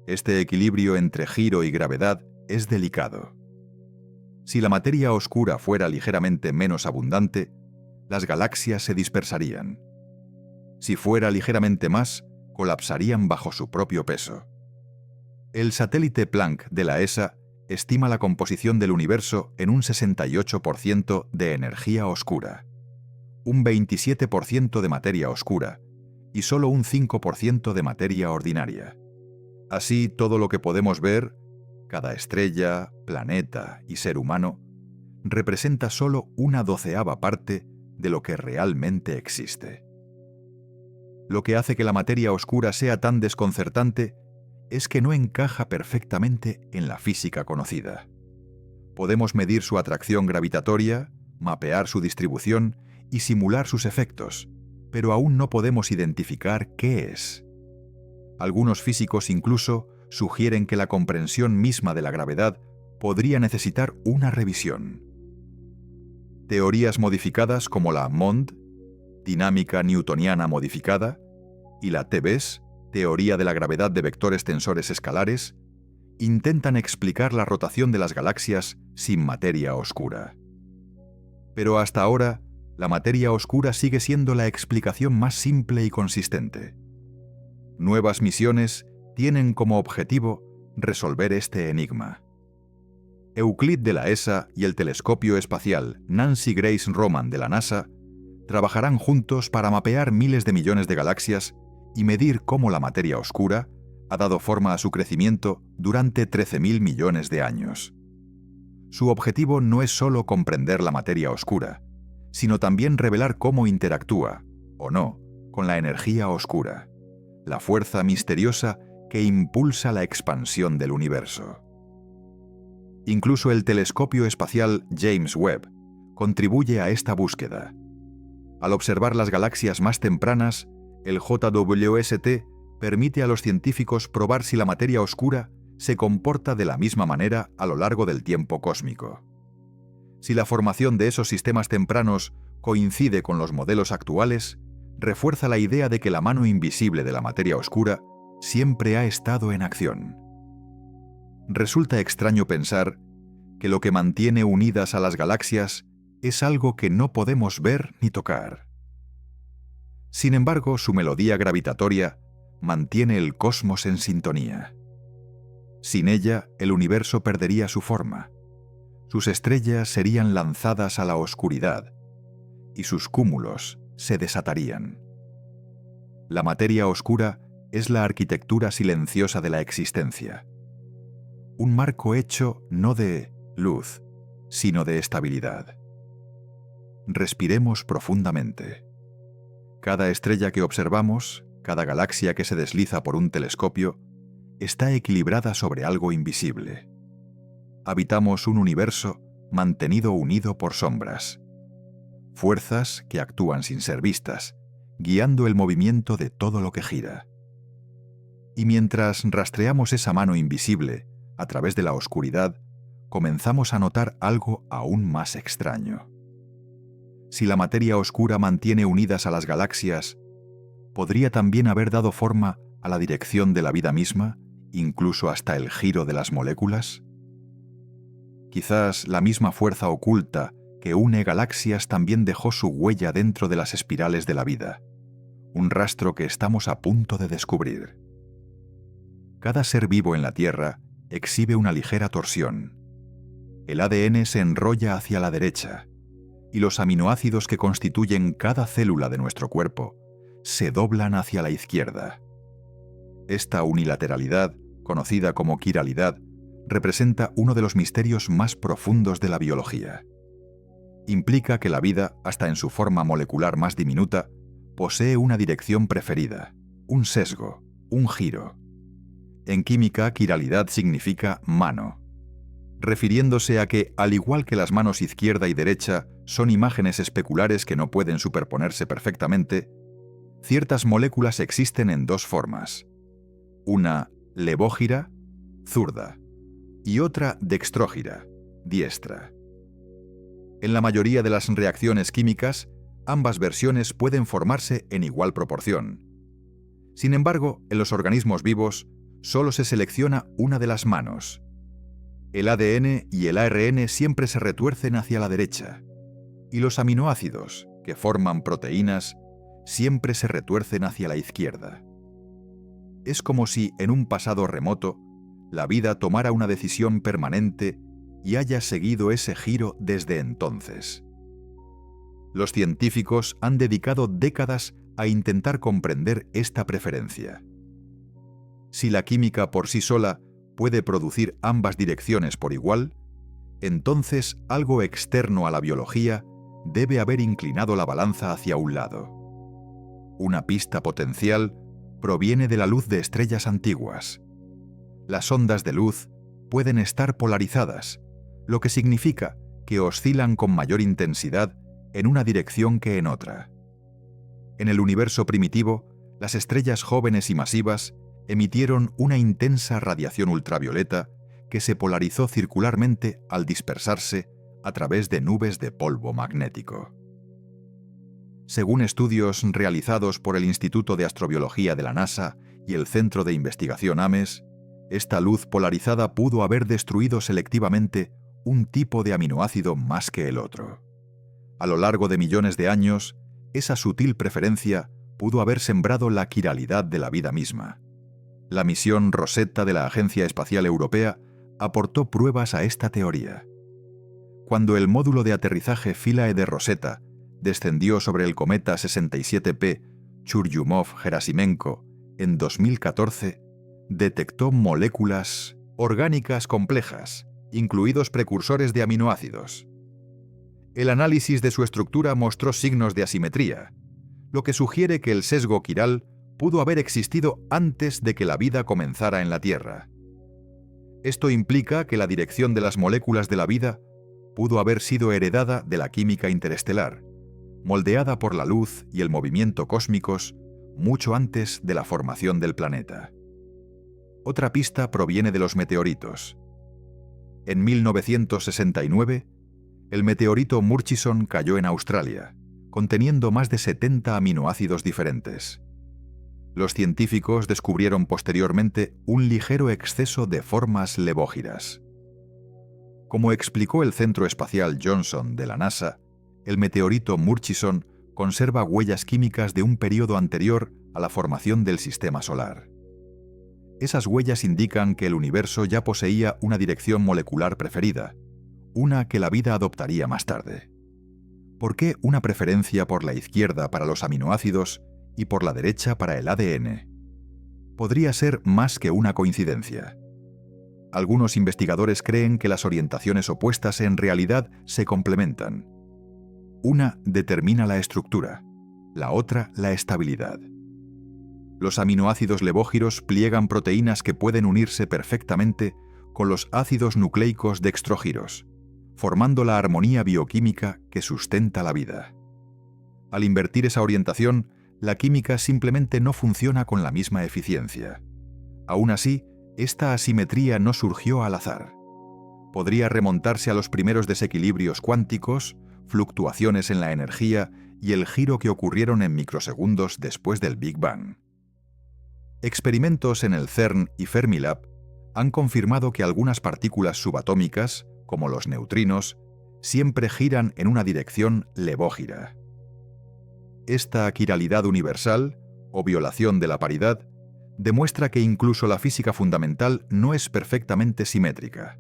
Este equilibrio entre giro y gravedad es delicado. Si la materia oscura fuera ligeramente menos abundante, las galaxias se dispersarían. Si fuera ligeramente más, colapsarían bajo su propio peso. El satélite Planck de la ESA estima la composición del universo en un 68% de energía oscura, un 27% de materia oscura y solo un 5% de materia ordinaria. Así, todo lo que podemos ver, cada estrella, planeta y ser humano, representa solo una 12ª parte de lo que realmente existe. Lo que hace que la materia oscura sea tan desconcertante es que no encaja perfectamente en la física conocida. Podemos medir su atracción gravitatoria, mapear su distribución y simular sus efectos, pero aún no podemos identificar qué es. Algunos físicos incluso sugieren que la comprensión misma de la gravedad podría necesitar una revisión. Teorías modificadas como la MOND, dinámica newtoniana modificada, y la TBES, teoría de la gravedad de vectores tensores escalares, intentan explicar la rotación de las galaxias sin materia oscura. Pero hasta ahora, la materia oscura sigue siendo la explicación más simple y consistente. Nuevas misiones tienen como objetivo resolver este enigma. Euclid de la ESA y el telescopio espacial Nancy Grace Roman de la NASA trabajarán juntos para mapear miles de millones de galaxias y medir cómo la materia oscura ha dado forma a su crecimiento durante 13.000 millones de años. Su objetivo no es solo comprender la materia oscura, sino también revelar cómo interactúa, o no, con la energía oscura, la fuerza misteriosa que impulsa la expansión del universo. Incluso el telescopio espacial James Webb contribuye a esta búsqueda. Al observar las galaxias más tempranas, el JWST permite a los científicos probar si la materia oscura se comporta de la misma manera a lo largo del tiempo cósmico. Si la formación de esos sistemas tempranos coincide con los modelos actuales, refuerza la idea de que la mano invisible de la materia oscura siempre ha estado en acción. Resulta extraño pensar que lo que mantiene unidas a las galaxias es algo que no podemos ver ni tocar. Sin embargo, su melodía gravitatoria mantiene el cosmos en sintonía. Sin ella, el universo perdería su forma. Sus estrellas serían lanzadas a la oscuridad y sus cúmulos se desatarían. La materia oscura es la arquitectura silenciosa de la existencia. Un marco hecho no de luz, sino de estabilidad. Respiremos profundamente. Cada estrella que observamos, cada galaxia que se desliza por un telescopio, está equilibrada sobre algo invisible. Habitamos un universo mantenido unido por sombras, fuerzas que actúan sin ser vistas, guiando el movimiento de todo lo que gira. Y mientras rastreamos esa mano invisible a través de la oscuridad, comenzamos a notar algo aún más extraño. Si la materia oscura mantiene unidas a las galaxias, ¿podría también haber dado forma a la dirección de la vida misma incluso hasta el giro de las moléculas? Quizás la misma fuerza oculta que une galaxias también dejó su huella dentro de las espirales de la vida, un rastro que estamos a punto de descubrir. Cada ser vivo en la Tierra exhibe una ligera torsión. El ADN se enrolla hacia la derecha y los aminoácidos que constituyen cada célula de nuestro cuerpo se doblan hacia la izquierda. Esta unilateralidad, conocida como quiralidad, representa uno de los misterios más profundos de la biología. Implica que la vida, hasta en su forma molecular más diminuta, posee una dirección preferida, un sesgo, un giro. En química, quiralidad significa mano, refiriéndose a que, al igual que las manos izquierda y derecha son imágenes especulares que no pueden superponerse perfectamente, ciertas moléculas existen en dos formas: una levógira, zurda, y otra dextrógira, diestra. En la mayoría de las reacciones químicas, ambas versiones pueden formarse en igual proporción. Sin embargo, en los organismos vivos, solo se selecciona una de las manos. El ADN y el ARN siempre se retuercen hacia la derecha, y los aminoácidos, que forman proteínas, siempre se retuercen hacia la izquierda. Es como si, en un pasado remoto, la vida tomara una decisión permanente y haya seguido ese giro desde entonces. Los científicos han dedicado décadas a intentar comprender esta preferencia. Si la química por sí sola puede producir ambas direcciones por igual, entonces algo externo a la biología debe haber inclinado la balanza hacia un lado. Una pista potencial proviene de la luz de estrellas antiguas. Las ondas de luz pueden estar polarizadas, lo que significa que oscilan con mayor intensidad en una dirección que en otra. En el universo primitivo, las estrellas jóvenes y masivas emitieron una intensa radiación ultravioleta que se polarizó circularmente al dispersarse a través de nubes de polvo magnético. Según estudios realizados por el Instituto de Astrobiología de la NASA y el Centro de Investigación Ames, esta luz polarizada pudo haber destruido selectivamente un tipo de aminoácido más que el otro. A lo largo de millones de años, esa sutil preferencia pudo haber sembrado la quiralidad de la vida misma. La misión Rosetta de la Agencia Espacial Europea aportó pruebas a esta teoría. Cuando el módulo de aterrizaje Philae de Rosetta descendió sobre el cometa 67P Churyumov-Gerasimenko en 2014, detectó moléculas orgánicas complejas, incluidos precursores de aminoácidos. El análisis de su estructura mostró signos de asimetría, lo que sugiere que el sesgo quiral pudo haber existido antes de que la vida comenzara en la Tierra. Esto implica que la dirección de las moléculas de la vida pudo haber sido heredada de la química interestelar, moldeada por la luz y el movimiento cósmicos mucho antes de la formación del planeta. Otra pista proviene de los meteoritos. En 1969, el meteorito Murchison cayó en Australia, conteniendo más de 70 aminoácidos diferentes. Los científicos descubrieron posteriormente un ligero exceso de formas levógiras. Como explicó el Centro Espacial Johnson de la NASA, el meteorito Murchison conserva huellas químicas de un período anterior a la formación del Sistema Solar. Esas huellas indican que el universo ya poseía una dirección molecular preferida, una que la vida adoptaría más tarde. ¿Por qué una preferencia por la izquierda para los aminoácidos y por la derecha para el ADN? Podría ser más que una coincidencia. Algunos investigadores creen que las orientaciones opuestas en realidad se complementan. Una determina la estructura, la otra la estabilidad. Los aminoácidos levógiros pliegan proteínas que pueden unirse perfectamente con los ácidos nucleicos dextrógiros, formando la armonía bioquímica que sustenta la vida. Al invertir esa orientación, la química simplemente no funciona con la misma eficiencia. Aún así, esta asimetría no surgió al azar. Podría remontarse a los primeros desequilibrios cuánticos, fluctuaciones en la energía y el giro que ocurrieron en microsegundos después del Big Bang. Experimentos en el CERN y Fermilab han confirmado que algunas partículas subatómicas, como los neutrinos, siempre giran en una dirección levógira. Esta quiralidad universal, o violación de la paridad, demuestra que incluso la física fundamental no es perfectamente simétrica.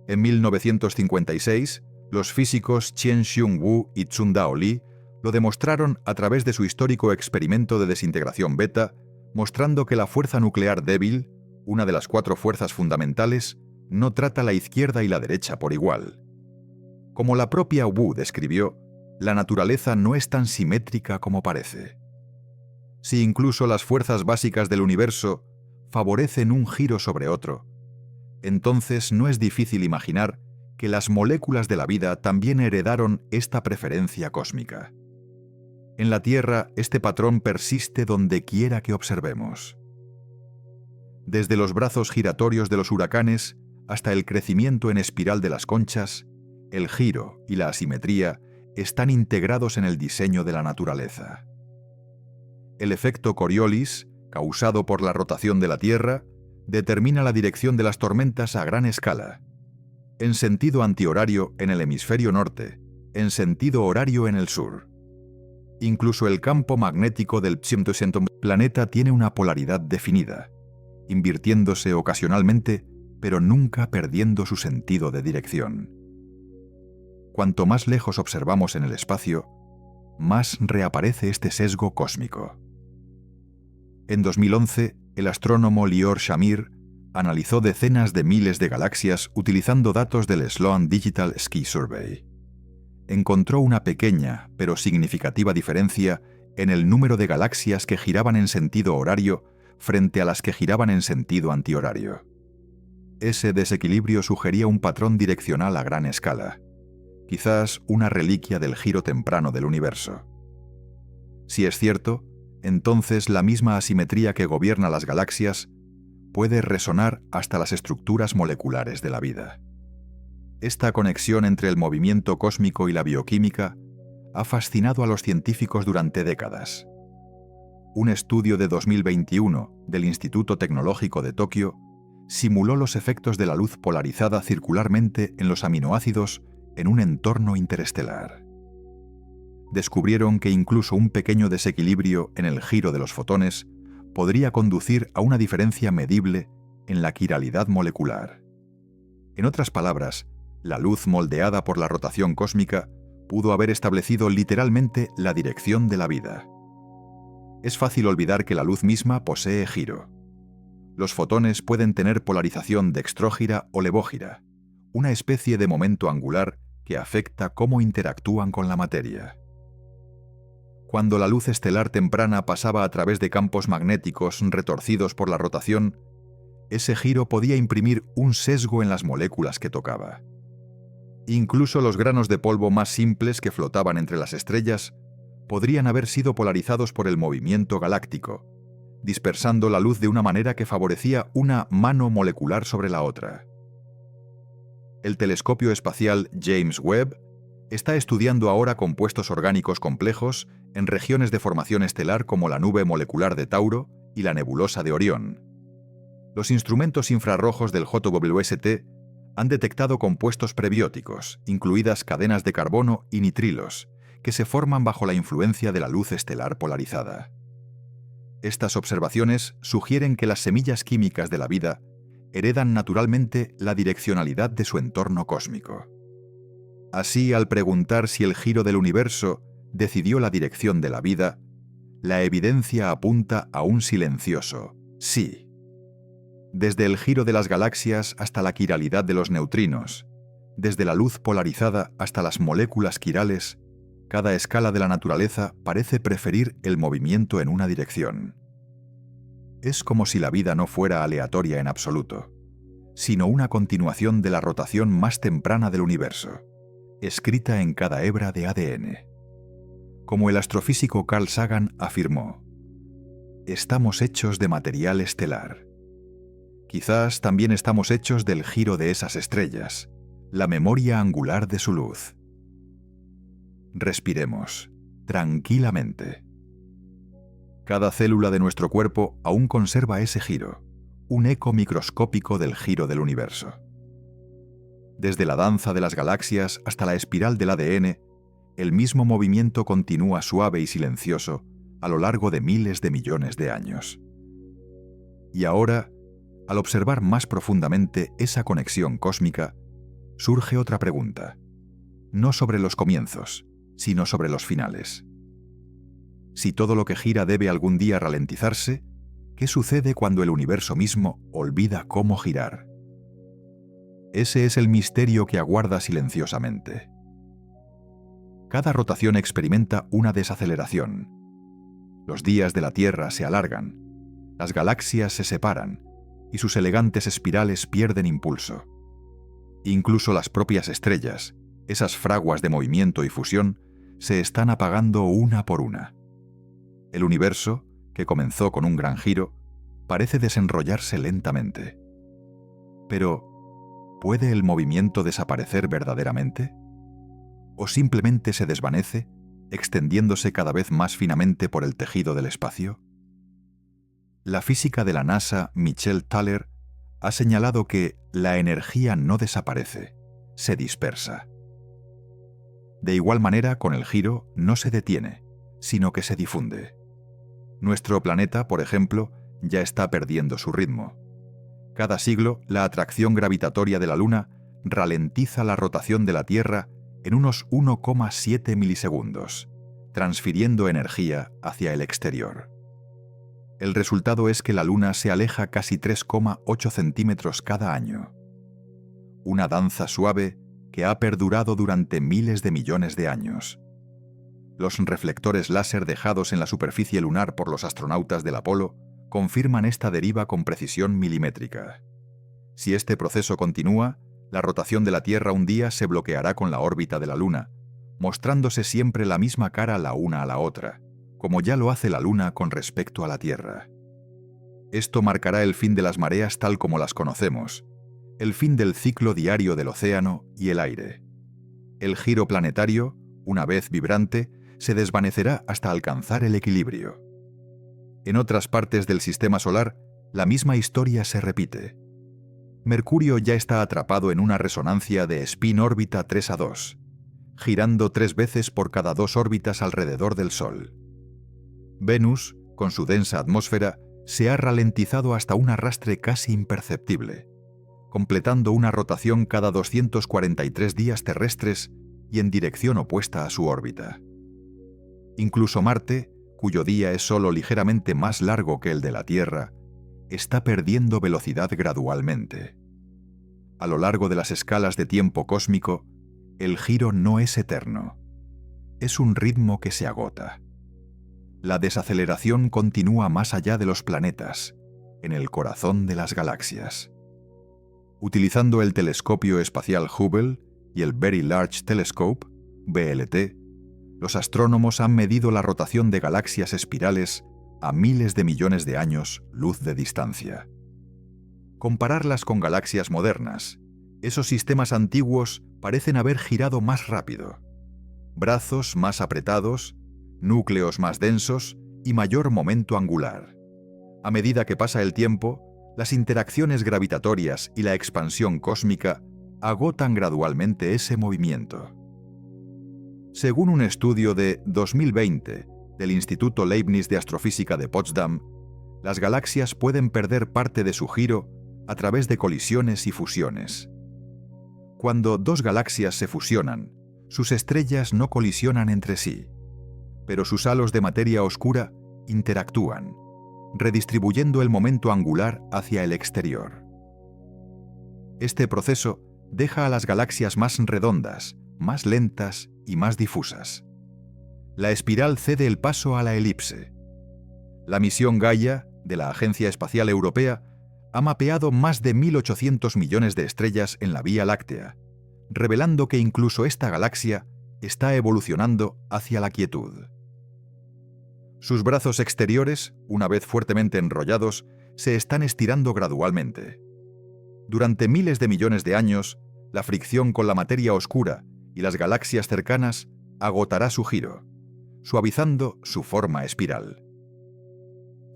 En 1956, los físicos Chien-Shiung Wu y Tsung-Dao Lee lo demostraron a través de su histórico experimento de desintegración beta, mostrando que la fuerza nuclear débil, una de las 4 fuerzas fundamentales, no trata la izquierda y la derecha por igual. Como la propia Wu describió, la naturaleza no es tan simétrica como parece. Si incluso las fuerzas básicas del universo favorecen un giro sobre otro, entonces no es difícil imaginar que las moléculas de la vida también heredaron esta preferencia cósmica. En la Tierra, este patrón persiste donde quiera que observemos. Desde los brazos giratorios de los huracanes hasta el crecimiento en espiral de las conchas, el giro y la asimetría están integrados en el diseño de la naturaleza. El efecto Coriolis, causado por la rotación de la Tierra, determina la dirección de las tormentas a gran escala, en sentido antihorario en el hemisferio norte, en sentido horario en el sur. Incluso el campo magnético del planeta tiene una polaridad definida, invirtiéndose ocasionalmente, pero nunca perdiendo su sentido de dirección. Cuanto más lejos observamos en el espacio, más reaparece este sesgo cósmico. En 2011, el astrónomo Lior Shamir analizó decenas de miles de galaxias utilizando datos del Sloan Digital Sky Survey. Encontró una pequeña, pero significativa diferencia en el número de galaxias que giraban en sentido horario frente a las que giraban en sentido antihorario. Ese desequilibrio sugería un patrón direccional a gran escala, quizás una reliquia del giro temprano del universo. Si es cierto, entonces la misma asimetría que gobierna las galaxias puede resonar hasta las estructuras moleculares de la vida. Esta conexión entre el movimiento cósmico y la bioquímica ha fascinado a los científicos durante décadas. Un estudio de 2021 del Instituto Tecnológico de Tokio simuló los efectos de la luz polarizada circularmente en los aminoácidos en un entorno interestelar. Descubrieron que incluso un pequeño desequilibrio en el giro de los fotones podría conducir a una diferencia medible en la quiralidad molecular. En otras palabras, la luz moldeada por la rotación cósmica pudo haber establecido literalmente la dirección de la vida. Es fácil olvidar que la luz misma posee giro. Los fotones pueden tener polarización dextrógira o levógira, una especie de momento angular que afecta cómo interactúan con la materia. Cuando la luz estelar temprana pasaba a través de campos magnéticos retorcidos por la rotación, ese giro podía imprimir un sesgo en las moléculas que tocaba. Incluso los granos de polvo más simples que flotaban entre las estrellas podrían haber sido polarizados por el movimiento galáctico, dispersando la luz de una manera que favorecía una mano molecular sobre la otra. El telescopio espacial James Webb está estudiando ahora compuestos orgánicos complejos en regiones de formación estelar como la nube molecular de Tauro y la nebulosa de Orión. Los instrumentos infrarrojos del JWST han detectado compuestos prebióticos, incluidas cadenas de carbono y nitrilos, que se forman bajo la influencia de la luz estelar polarizada. Estas observaciones sugieren que las semillas químicas de la vida heredan naturalmente la direccionalidad de su entorno cósmico. Así, al preguntar si el giro del universo decidió la dirección de la vida, la evidencia apunta a un silencioso sí. Desde el giro de las galaxias hasta la quiralidad de los neutrinos, desde la luz polarizada hasta las moléculas quirales, cada escala de la naturaleza parece preferir el movimiento en una dirección. Es como si la vida no fuera aleatoria en absoluto, sino una continuación de la rotación más temprana del universo, escrita en cada hebra de ADN. Como el astrofísico Carl Sagan afirmó, estamos hechos de material estelar. Quizás también estamos hechos del giro de esas estrellas, la memoria angular de su luz. Respiremos tranquilamente. Cada célula de nuestro cuerpo aún conserva ese giro, un eco microscópico del giro del universo. Desde la danza de las galaxias hasta la espiral del ADN, el mismo movimiento continúa suave y silencioso a lo largo de miles de millones de años. Y ahora, al observar más profundamente esa conexión cósmica, surge otra pregunta, no sobre los comienzos, sino sobre los finales. Si todo lo que gira debe algún día ralentizarse, ¿qué sucede cuando el universo mismo olvida cómo girar? Ese es el misterio que aguarda silenciosamente. Cada rotación experimenta una desaceleración. Los días de la Tierra se alargan, las galaxias se separan y sus elegantes espirales pierden impulso. Incluso las propias estrellas, esas fraguas de movimiento y fusión, se están apagando una por una. El universo, que comenzó con un gran giro, parece desenrollarse lentamente. Pero, ¿puede el movimiento desaparecer verdaderamente? ¿O simplemente se desvanece, extendiéndose cada vez más finamente por el tejido del espacio? La física de la NASA, Michelle Thaler, ha señalado que la energía no desaparece, se dispersa. De igual manera, con el giro no se detiene, sino que se difunde. Nuestro planeta, por ejemplo, ya está perdiendo su ritmo. Cada siglo, la atracción gravitatoria de la Luna ralentiza la rotación de la Tierra en unos 1,7 milisegundos, transfiriendo energía hacia el exterior. El resultado es que la Luna se aleja casi 3,8 centímetros cada año. Una danza suave que ha perdurado durante miles de millones de años. Los reflectores láser dejados en la superficie lunar por los astronautas del Apolo confirman esta deriva con precisión milimétrica. Si este proceso continúa, la rotación de la Tierra un día se bloqueará con la órbita de la Luna, mostrándose siempre la misma cara la una a la otra, como ya lo hace la Luna con respecto a la Tierra. Esto marcará el fin de las mareas tal como las conocemos, el fin del ciclo diario del océano y el aire. El giro planetario, una vez vibrante, se desvanecerá hasta alcanzar el equilibrio. En otras partes del sistema solar, la misma historia se repite. Mercurio ya está atrapado en una resonancia de spin-órbita 3a2, girando 3 veces por cada 2 órbitas alrededor del Sol. Venus, con su densa atmósfera, se ha ralentizado hasta un arrastre casi imperceptible, completando una rotación cada 243 días terrestres y en dirección opuesta a su órbita. Incluso Marte, cuyo día es solo ligeramente más largo que el de la Tierra, está perdiendo velocidad gradualmente. A lo largo de las escalas de tiempo cósmico, el giro no es eterno. Es un ritmo que se agota. La desaceleración continúa más allá de los planetas, en el corazón de las galaxias. Utilizando el telescopio espacial Hubble y el Very Large Telescope, VLT, los astrónomos han medido la rotación de galaxias espirales a miles de millones de años luz de distancia. Compararlas con galaxias modernas, esos sistemas antiguos parecen haber girado más rápido. Brazos más apretados, núcleos más densos y mayor momento angular. A medida que pasa el tiempo, las interacciones gravitatorias y la expansión cósmica agotan gradualmente ese movimiento. Según un estudio de 2020 del Instituto Leibniz de Astrofísica de Potsdam, las galaxias pueden perder parte de su giro a través de colisiones y fusiones. Cuando 2 galaxias se fusionan, sus estrellas no colisionan entre sí, pero sus halos de materia oscura interactúan, redistribuyendo el momento angular hacia el exterior. Este proceso deja a las galaxias más redondas, más lentas y más difusas. La espiral cede el paso a la elipse. La misión Gaia, de la Agencia Espacial Europea, ha mapeado más de 1.800 millones de estrellas en la Vía Láctea, revelando que incluso esta galaxia está evolucionando hacia la quietud. Sus brazos exteriores, una vez fuertemente enrollados, se están estirando gradualmente. Durante miles de millones de años, la fricción con la materia oscura y las galaxias cercanas agotará su giro, suavizando su forma espiral.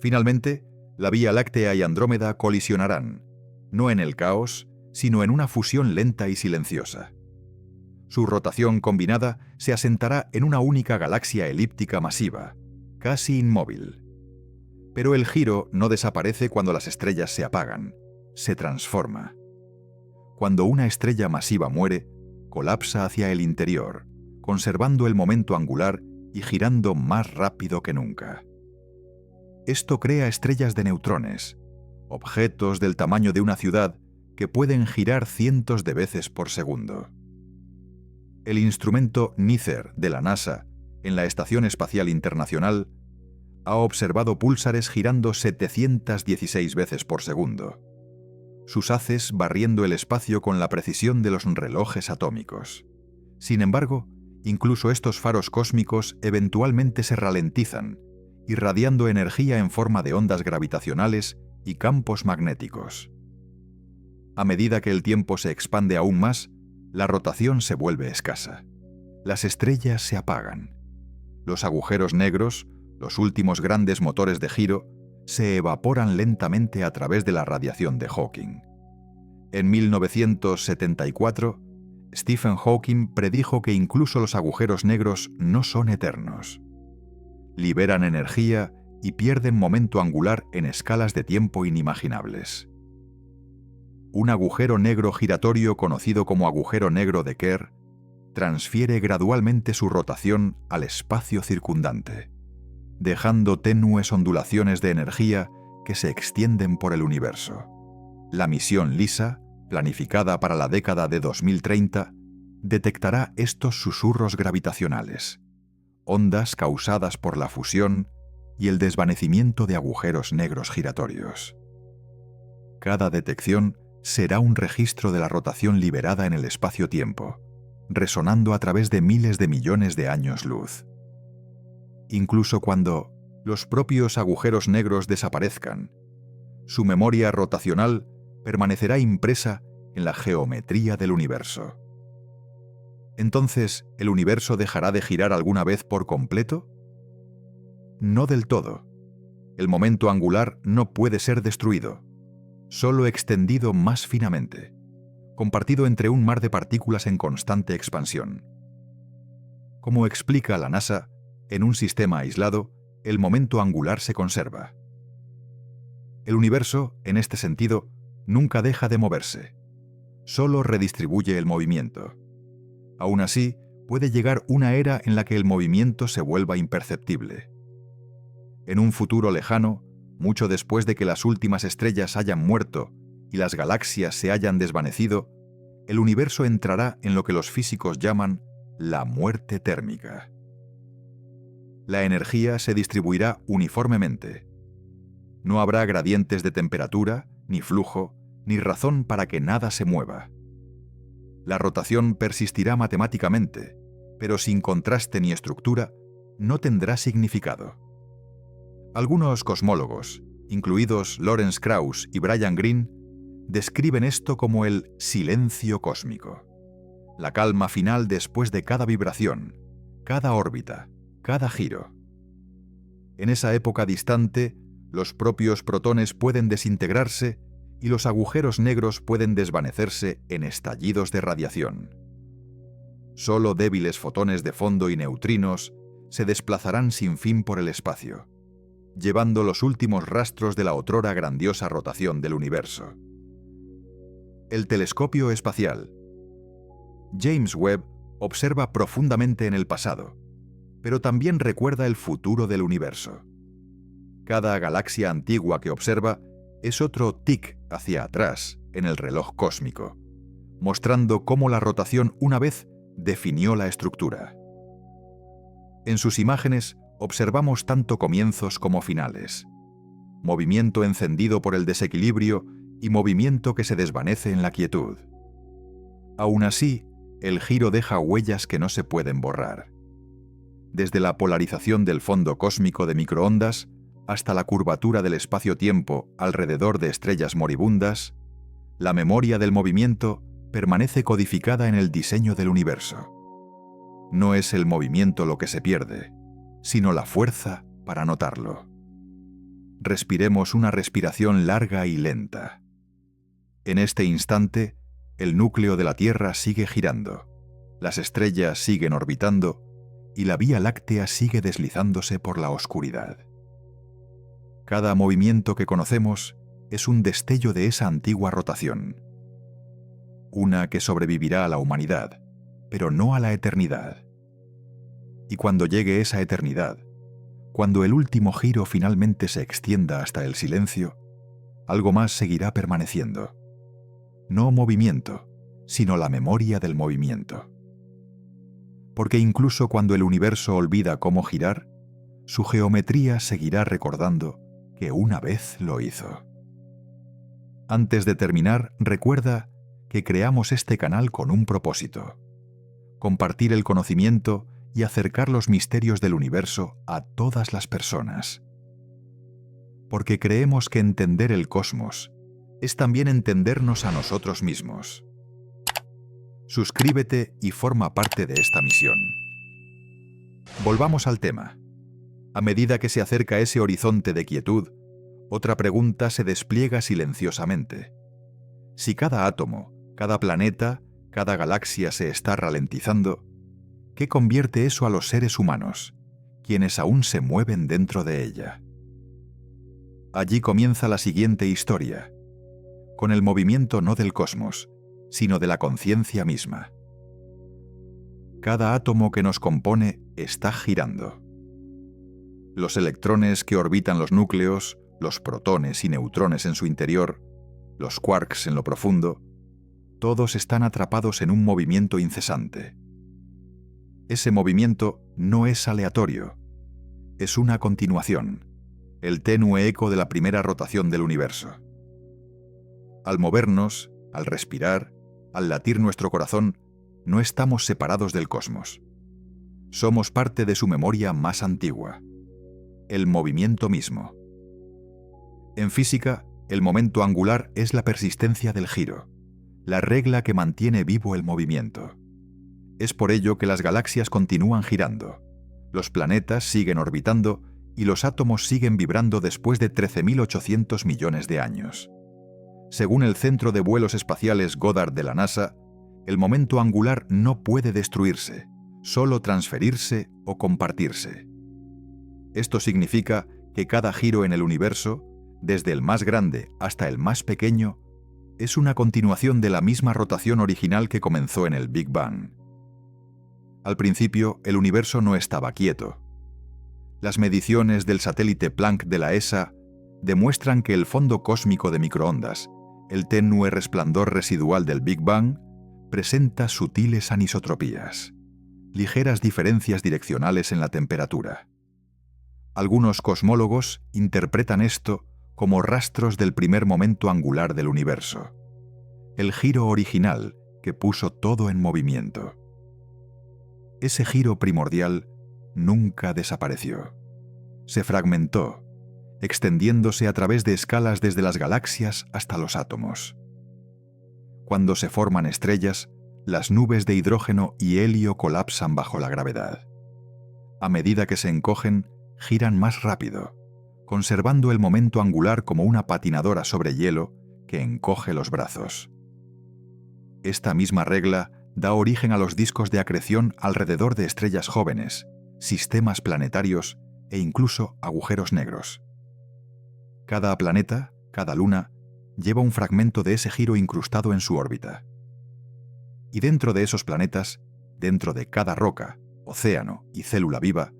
Finalmente, la Vía Láctea y Andrómeda colisionarán, no en el caos, sino en una fusión lenta y silenciosa. Su rotación combinada se asentará en una única galaxia elíptica masiva, casi inmóvil. Pero el giro no desaparece cuando las estrellas se apagan, se transforma. Cuando una estrella masiva muere, colapsa hacia el interior, conservando el momento angular y girando más rápido que nunca. Esto crea estrellas de neutrones, objetos del tamaño de una ciudad que pueden girar cientos de veces por segundo. El instrumento NICER de la NASA en la Estación Espacial Internacional ha observado púlsares girando 716 veces por segundo, sus haces barriendo el espacio con la precisión de los relojes atómicos. Sin embargo, incluso estos faros cósmicos eventualmente se ralentizan, irradiando energía en forma de ondas gravitacionales y campos magnéticos. A medida que el tiempo se expande aún más, la rotación se vuelve escasa. Las estrellas se apagan. Los agujeros negros, los últimos grandes motores de giro, se evaporan lentamente a través de la radiación de Hawking. En 1974, Stephen Hawking predijo que incluso los agujeros negros no son eternos. Liberan energía y pierden momento angular en escalas de tiempo inimaginables. Un agujero negro giratorio conocido como agujero negro de Kerr transfiere gradualmente su rotación al espacio circundante, dejando tenues ondulaciones de energía que se extienden por el universo. La misión LISA, planificada para la década de 2030, detectará estos susurros gravitacionales, ondas causadas por la fusión y el desvanecimiento de agujeros negros giratorios. Cada detección será un registro de la rotación liberada en el espacio-tiempo, resonando a través de miles de millones de años luz. Incluso cuando los propios agujeros negros desaparezcan, su memoria rotacional permanecerá impresa en la geometría del universo. Entonces, ¿el universo dejará de girar alguna vez por completo? No del todo. El momento angular no puede ser destruido, solo extendido más finamente, compartido entre un mar de partículas en constante expansión. Como explica la NASA, en un sistema aislado, el momento angular se conserva. El universo, en este sentido, nunca deja de moverse, solo redistribuye el movimiento. Aún así, puede llegar una era en la que el movimiento se vuelva imperceptible. En un futuro lejano, mucho después de que las últimas estrellas hayan muerto y las galaxias se hayan desvanecido, el universo entrará en lo que los físicos llaman la muerte térmica. La energía se distribuirá uniformemente. No habrá gradientes de temperatura, ni flujo, ni razón para que nada se mueva. La rotación persistirá matemáticamente, pero sin contraste ni estructura, no tendrá significado. Algunos cosmólogos, incluidos Lawrence Krauss y Brian Greene, describen esto como el silencio cósmico, la calma final después de cada vibración, cada órbita, cada giro. En esa época distante, los propios protones pueden desintegrarse y los agujeros negros pueden desvanecerse en estallidos de radiación. Solo débiles fotones de fondo y neutrinos se desplazarán sin fin por el espacio, llevando los últimos rastros de la otrora grandiosa rotación del universo. El telescopio espacial. James Webb observa profundamente en el pasado, pero también recuerda el futuro del universo. Cada galaxia antigua que observa es otro tic hacia atrás en el reloj cósmico, mostrando cómo la rotación una vez definió la estructura. En sus imágenes observamos tanto comienzos como finales, movimiento encendido por el desequilibrio y movimiento que se desvanece en la quietud. Aún así, el giro deja huellas que no se pueden borrar. Desde la polarización del fondo cósmico de microondas hasta la curvatura del espacio-tiempo alrededor de estrellas moribundas, la memoria del movimiento permanece codificada en el diseño del universo. No es el movimiento lo que se pierde, sino la fuerza para notarlo. respiremos una respiración larga y lenta. En este instante, el núcleo de la Tierra sigue girando, las estrellas siguen orbitando y la Vía Láctea sigue deslizándose por la oscuridad. Cada movimiento que conocemos es un destello de esa antigua rotación, una que sobrevivirá a la humanidad, pero no a la eternidad. Y cuando llegue esa eternidad, cuando el último giro finalmente se extienda hasta el silencio, algo más seguirá permaneciendo. No movimiento, sino la memoria del movimiento. Porque incluso cuando el universo olvida cómo girar, su geometría seguirá recordando que una vez lo hizo. Antes de terminar, recuerda que creamos este canal con un propósito: compartir el conocimiento y acercar los misterios del universo a todas las personas. Porque creemos que entender el cosmos es también entendernos a nosotros mismos. Suscríbete y forma parte de esta misión. Volvamos al tema. A medida que se acerca ese horizonte de quietud, otra pregunta se despliega silenciosamente. Si cada átomo, cada planeta, cada galaxia se está ralentizando, ¿qué convierte eso a los seres humanos, quienes aún se mueven dentro de ella? Allí comienza la siguiente historia, con el movimiento no del cosmos, sino de la conciencia misma. Cada átomo que nos compone está girando. Los electrones que orbitan los núcleos, los protones y neutrones en su interior, los quarks en lo profundo, todos están atrapados en un movimiento incesante. Ese movimiento no es aleatorio, es una continuación, el tenue eco de la primera rotación del universo. Al movernos, al respirar, al latir nuestro corazón, no estamos separados del cosmos. Somos parte de su memoria más antigua, el movimiento mismo. En física, el momento angular es la persistencia del giro, la regla que mantiene vivo el movimiento. Es por ello que las galaxias continúan girando, los planetas siguen orbitando y los átomos siguen vibrando después de 13.800 millones de años. Según el Centro de Vuelos Espaciales Goddard de la NASA, el momento angular no puede destruirse, solo transferirse o compartirse. Esto significa que cada giro en el universo, desde el más grande hasta el más pequeño, es una continuación de la misma rotación original que comenzó en el Big Bang. Al principio, el universo no estaba quieto. Las mediciones del satélite Planck de la ESA demuestran que el fondo cósmico de microondas, el tenue resplandor residual del Big Bang, presenta sutiles anisotropías, ligeras diferencias direccionales en la temperatura. Algunos cosmólogos interpretan esto como rastros del primer momento angular del universo, el giro original que puso todo en movimiento. Ese giro primordial nunca desapareció. Se fragmentó, extendiéndose a través de escalas desde las galaxias hasta los átomos. Cuando se forman estrellas, las nubes de hidrógeno y helio colapsan bajo la gravedad. A medida que se encogen, giran más rápido, conservando el momento angular como una patinadora sobre hielo que encoge los brazos. Esta misma regla da origen a los discos de acreción alrededor de estrellas jóvenes, sistemas planetarios e incluso agujeros negros. Cada planeta, cada luna, lleva un fragmento de ese giro incrustado en su órbita. Y dentro de esos planetas, dentro de cada roca, océano y célula viva,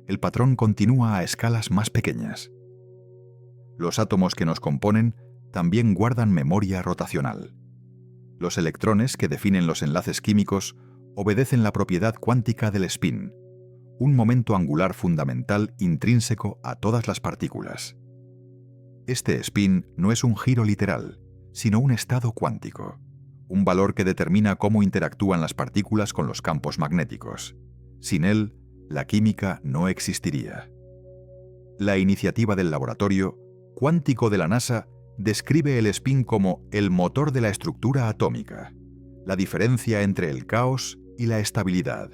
el patrón continúa a escalas más pequeñas. Los átomos que nos componen también guardan memoria rotacional. Los electrones que definen los enlaces químicos obedecen la propiedad cuántica del spin, un momento angular fundamental intrínseco a todas las partículas. Este spin no es un giro literal, sino un estado cuántico, un valor que determina cómo interactúan las partículas con los campos magnéticos. Sin él, la química no existiría. La iniciativa del laboratorio cuántico de la NASA describe el spin como el motor de la estructura atómica, la diferencia entre el caos y la estabilidad.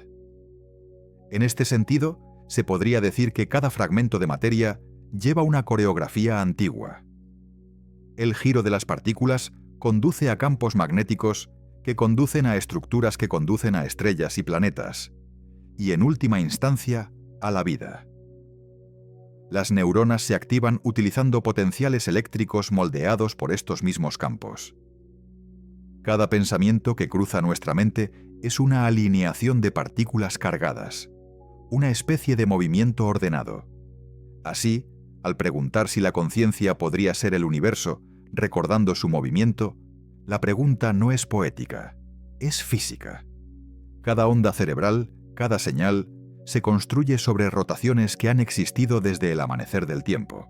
En este sentido, se podría decir que cada fragmento de materia lleva una coreografía antigua. El giro de las partículas conduce a campos magnéticos que conducen a estructuras que conducen a estrellas y planetas, y en última instancia, a la vida. Las neuronas se activan utilizando potenciales eléctricos moldeados por estos mismos campos. Cada pensamiento que cruza nuestra mente es una alineación de partículas cargadas, una especie de movimiento ordenado. Así, al preguntar si la conciencia podría ser el universo, recordando su movimiento, la pregunta no es poética, es física. Cada onda cerebral, cada señal, se construye sobre rotaciones que han existido desde el amanecer del tiempo.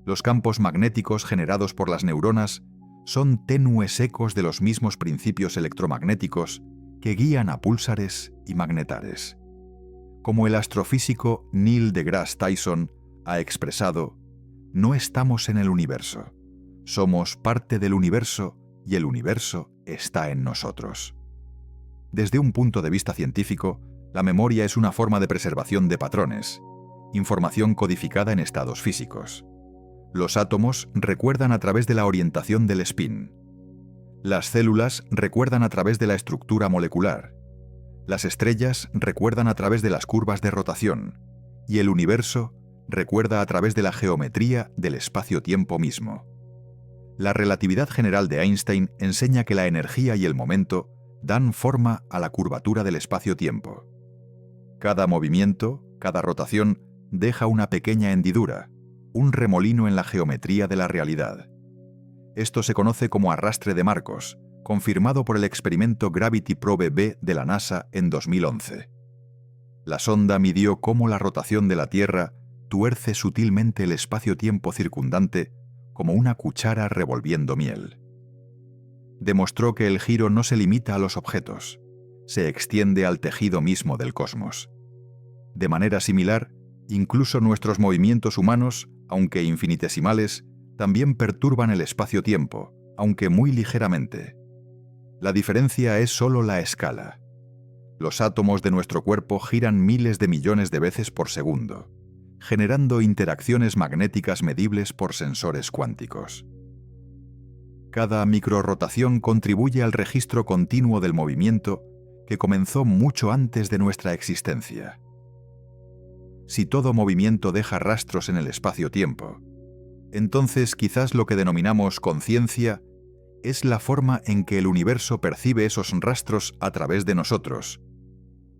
Los campos magnéticos generados por las neuronas son tenues ecos de los mismos principios electromagnéticos que guían a púlsares y magnetares. Como el astrofísico Neil deGrasse Tyson ha expresado, no estamos en el universo, somos parte del universo y el universo está en nosotros. Desde un punto de vista científico, la memoria es una forma de preservación de patrones, información codificada en estados físicos. Los átomos recuerdan a través de la orientación del spin. Las células recuerdan a través de la estructura molecular. Las estrellas recuerdan a través de las curvas de rotación. Y el universo recuerda a través de la geometría del espacio-tiempo mismo. La relatividad general de Einstein enseña que la energía y el momento dan forma a la curvatura del espacio-tiempo. Cada movimiento, cada rotación, deja una pequeña hendidura, un remolino en la geometría de la realidad. Esto se conoce como arrastre de Marcos, confirmado por el experimento Gravity Probe B de la NASA en 2011. La sonda midió cómo la rotación de la Tierra tuerce sutilmente el espacio-tiempo circundante como una cuchara revolviendo miel. Demostró que el giro no se limita a los objetos, se extiende al tejido mismo del cosmos. De manera similar, incluso nuestros movimientos humanos, aunque infinitesimales, también perturban el espacio-tiempo, aunque muy ligeramente. La diferencia es solo la escala. Los átomos de nuestro cuerpo giran miles de millones de veces por segundo, generando interacciones magnéticas medibles por sensores cuánticos. Cada microrotación contribuye al registro continuo del movimiento que comenzó mucho antes de nuestra existencia. Si todo movimiento deja rastros en el espacio-tiempo, entonces quizás lo que denominamos conciencia es la forma en que el universo percibe esos rastros a través de nosotros,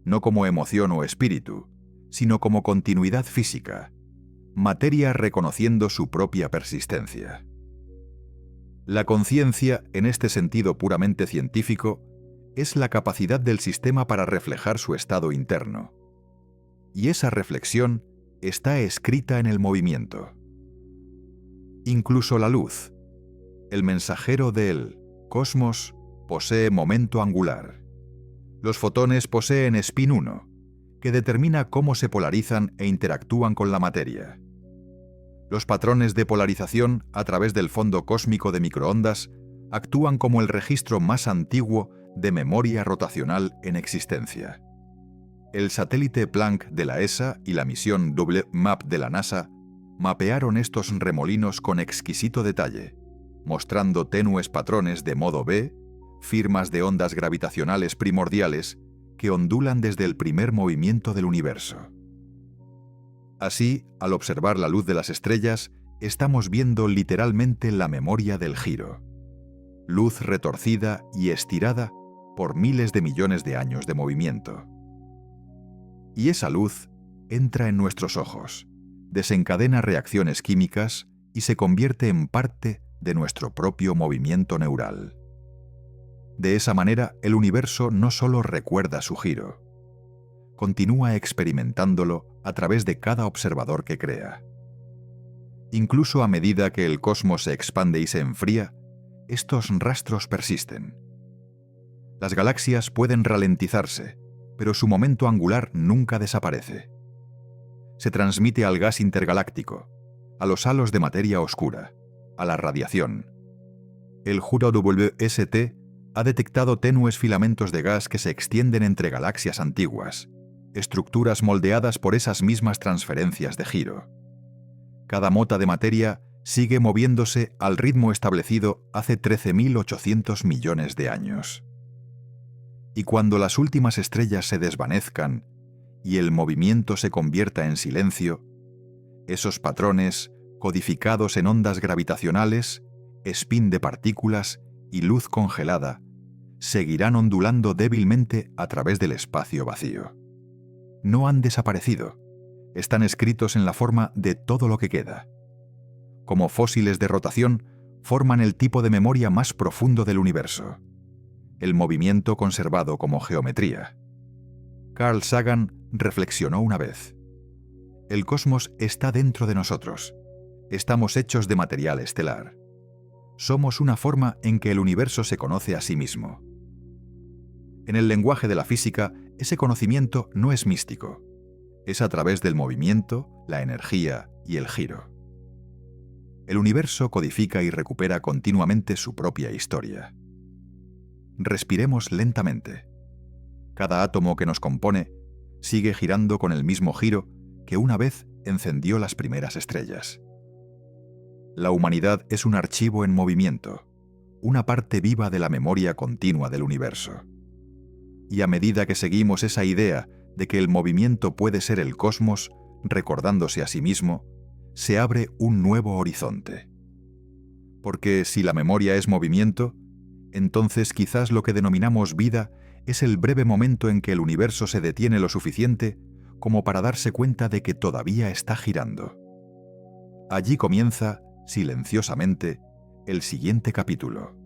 no como emoción o espíritu, sino como continuidad física, materia reconociendo su propia persistencia. La conciencia, en este sentido puramente científico, es la capacidad del sistema para reflejar su estado interno. Y esa reflexión está escrita en el movimiento. Incluso la luz, el mensajero del cosmos, posee momento angular. Los fotones poseen spin 1, que determina cómo se polarizan e interactúan con la materia. Los patrones de polarización a través del fondo cósmico de microondas actúan como el registro más antiguo de memoria rotacional en existencia. El satélite Planck de la ESA y la misión WMAP de la NASA mapearon estos remolinos con exquisito detalle, mostrando tenues patrones de modo B, firmas de ondas gravitacionales primordiales que ondulan desde el primer movimiento del universo. Así, al observar la luz de las estrellas, estamos viendo literalmente la memoria del giro. Luz retorcida y estirada por miles de millones de años de movimiento. Y esa luz entra en nuestros ojos, desencadena reacciones químicas y se convierte en parte de nuestro propio movimiento neural. De esa manera, el universo no solo recuerda su giro, continúa experimentándolo a través de cada observador que crea. Incluso a medida que el cosmos se expande y se enfría, estos rastros persisten. Las galaxias pueden ralentizarse, pero su momento angular nunca desaparece. Se transmite al gas intergaláctico, a los halos de materia oscura, a la radiación. El JWST ha detectado tenues filamentos de gas que se extienden entre galaxias antiguas, estructuras moldeadas por esas mismas transferencias de giro. Cada mota de materia sigue moviéndose al ritmo establecido hace 13.800 millones de años. Y cuando las últimas estrellas se desvanezcan y el movimiento se convierta en silencio, esos patrones, codificados en ondas gravitacionales, spin de partículas y luz congelada, seguirán ondulando débilmente a través del espacio vacío. No han desaparecido, están escritos en la forma de todo lo que queda. Como fósiles de rotación, forman el tipo de memoria más profundo del universo, el movimiento conservado como geometría. Carl Sagan reflexionó una vez: el cosmos está dentro de nosotros. Estamos hechos de material estelar. Somos una forma en que el universo se conoce a sí mismo. En el lenguaje de la física, ese conocimiento no es místico. Es a través del movimiento, la energía y el giro. El universo codifica y recupera continuamente su propia historia. Respiremos lentamente. Cada átomo que nos compone sigue girando con el mismo giro que una vez encendió las primeras estrellas. La humanidad es un archivo en movimiento, una parte viva de la memoria continua del universo. Y a medida que seguimos esa idea de que el movimiento puede ser el cosmos, recordándose a sí mismo, se abre un nuevo horizonte. Porque si la memoria es movimiento, entonces quizás lo que denominamos vida es el breve momento en que el universo se detiene lo suficiente como para darse cuenta de que todavía está girando. Allí comienza, silenciosamente, el siguiente capítulo.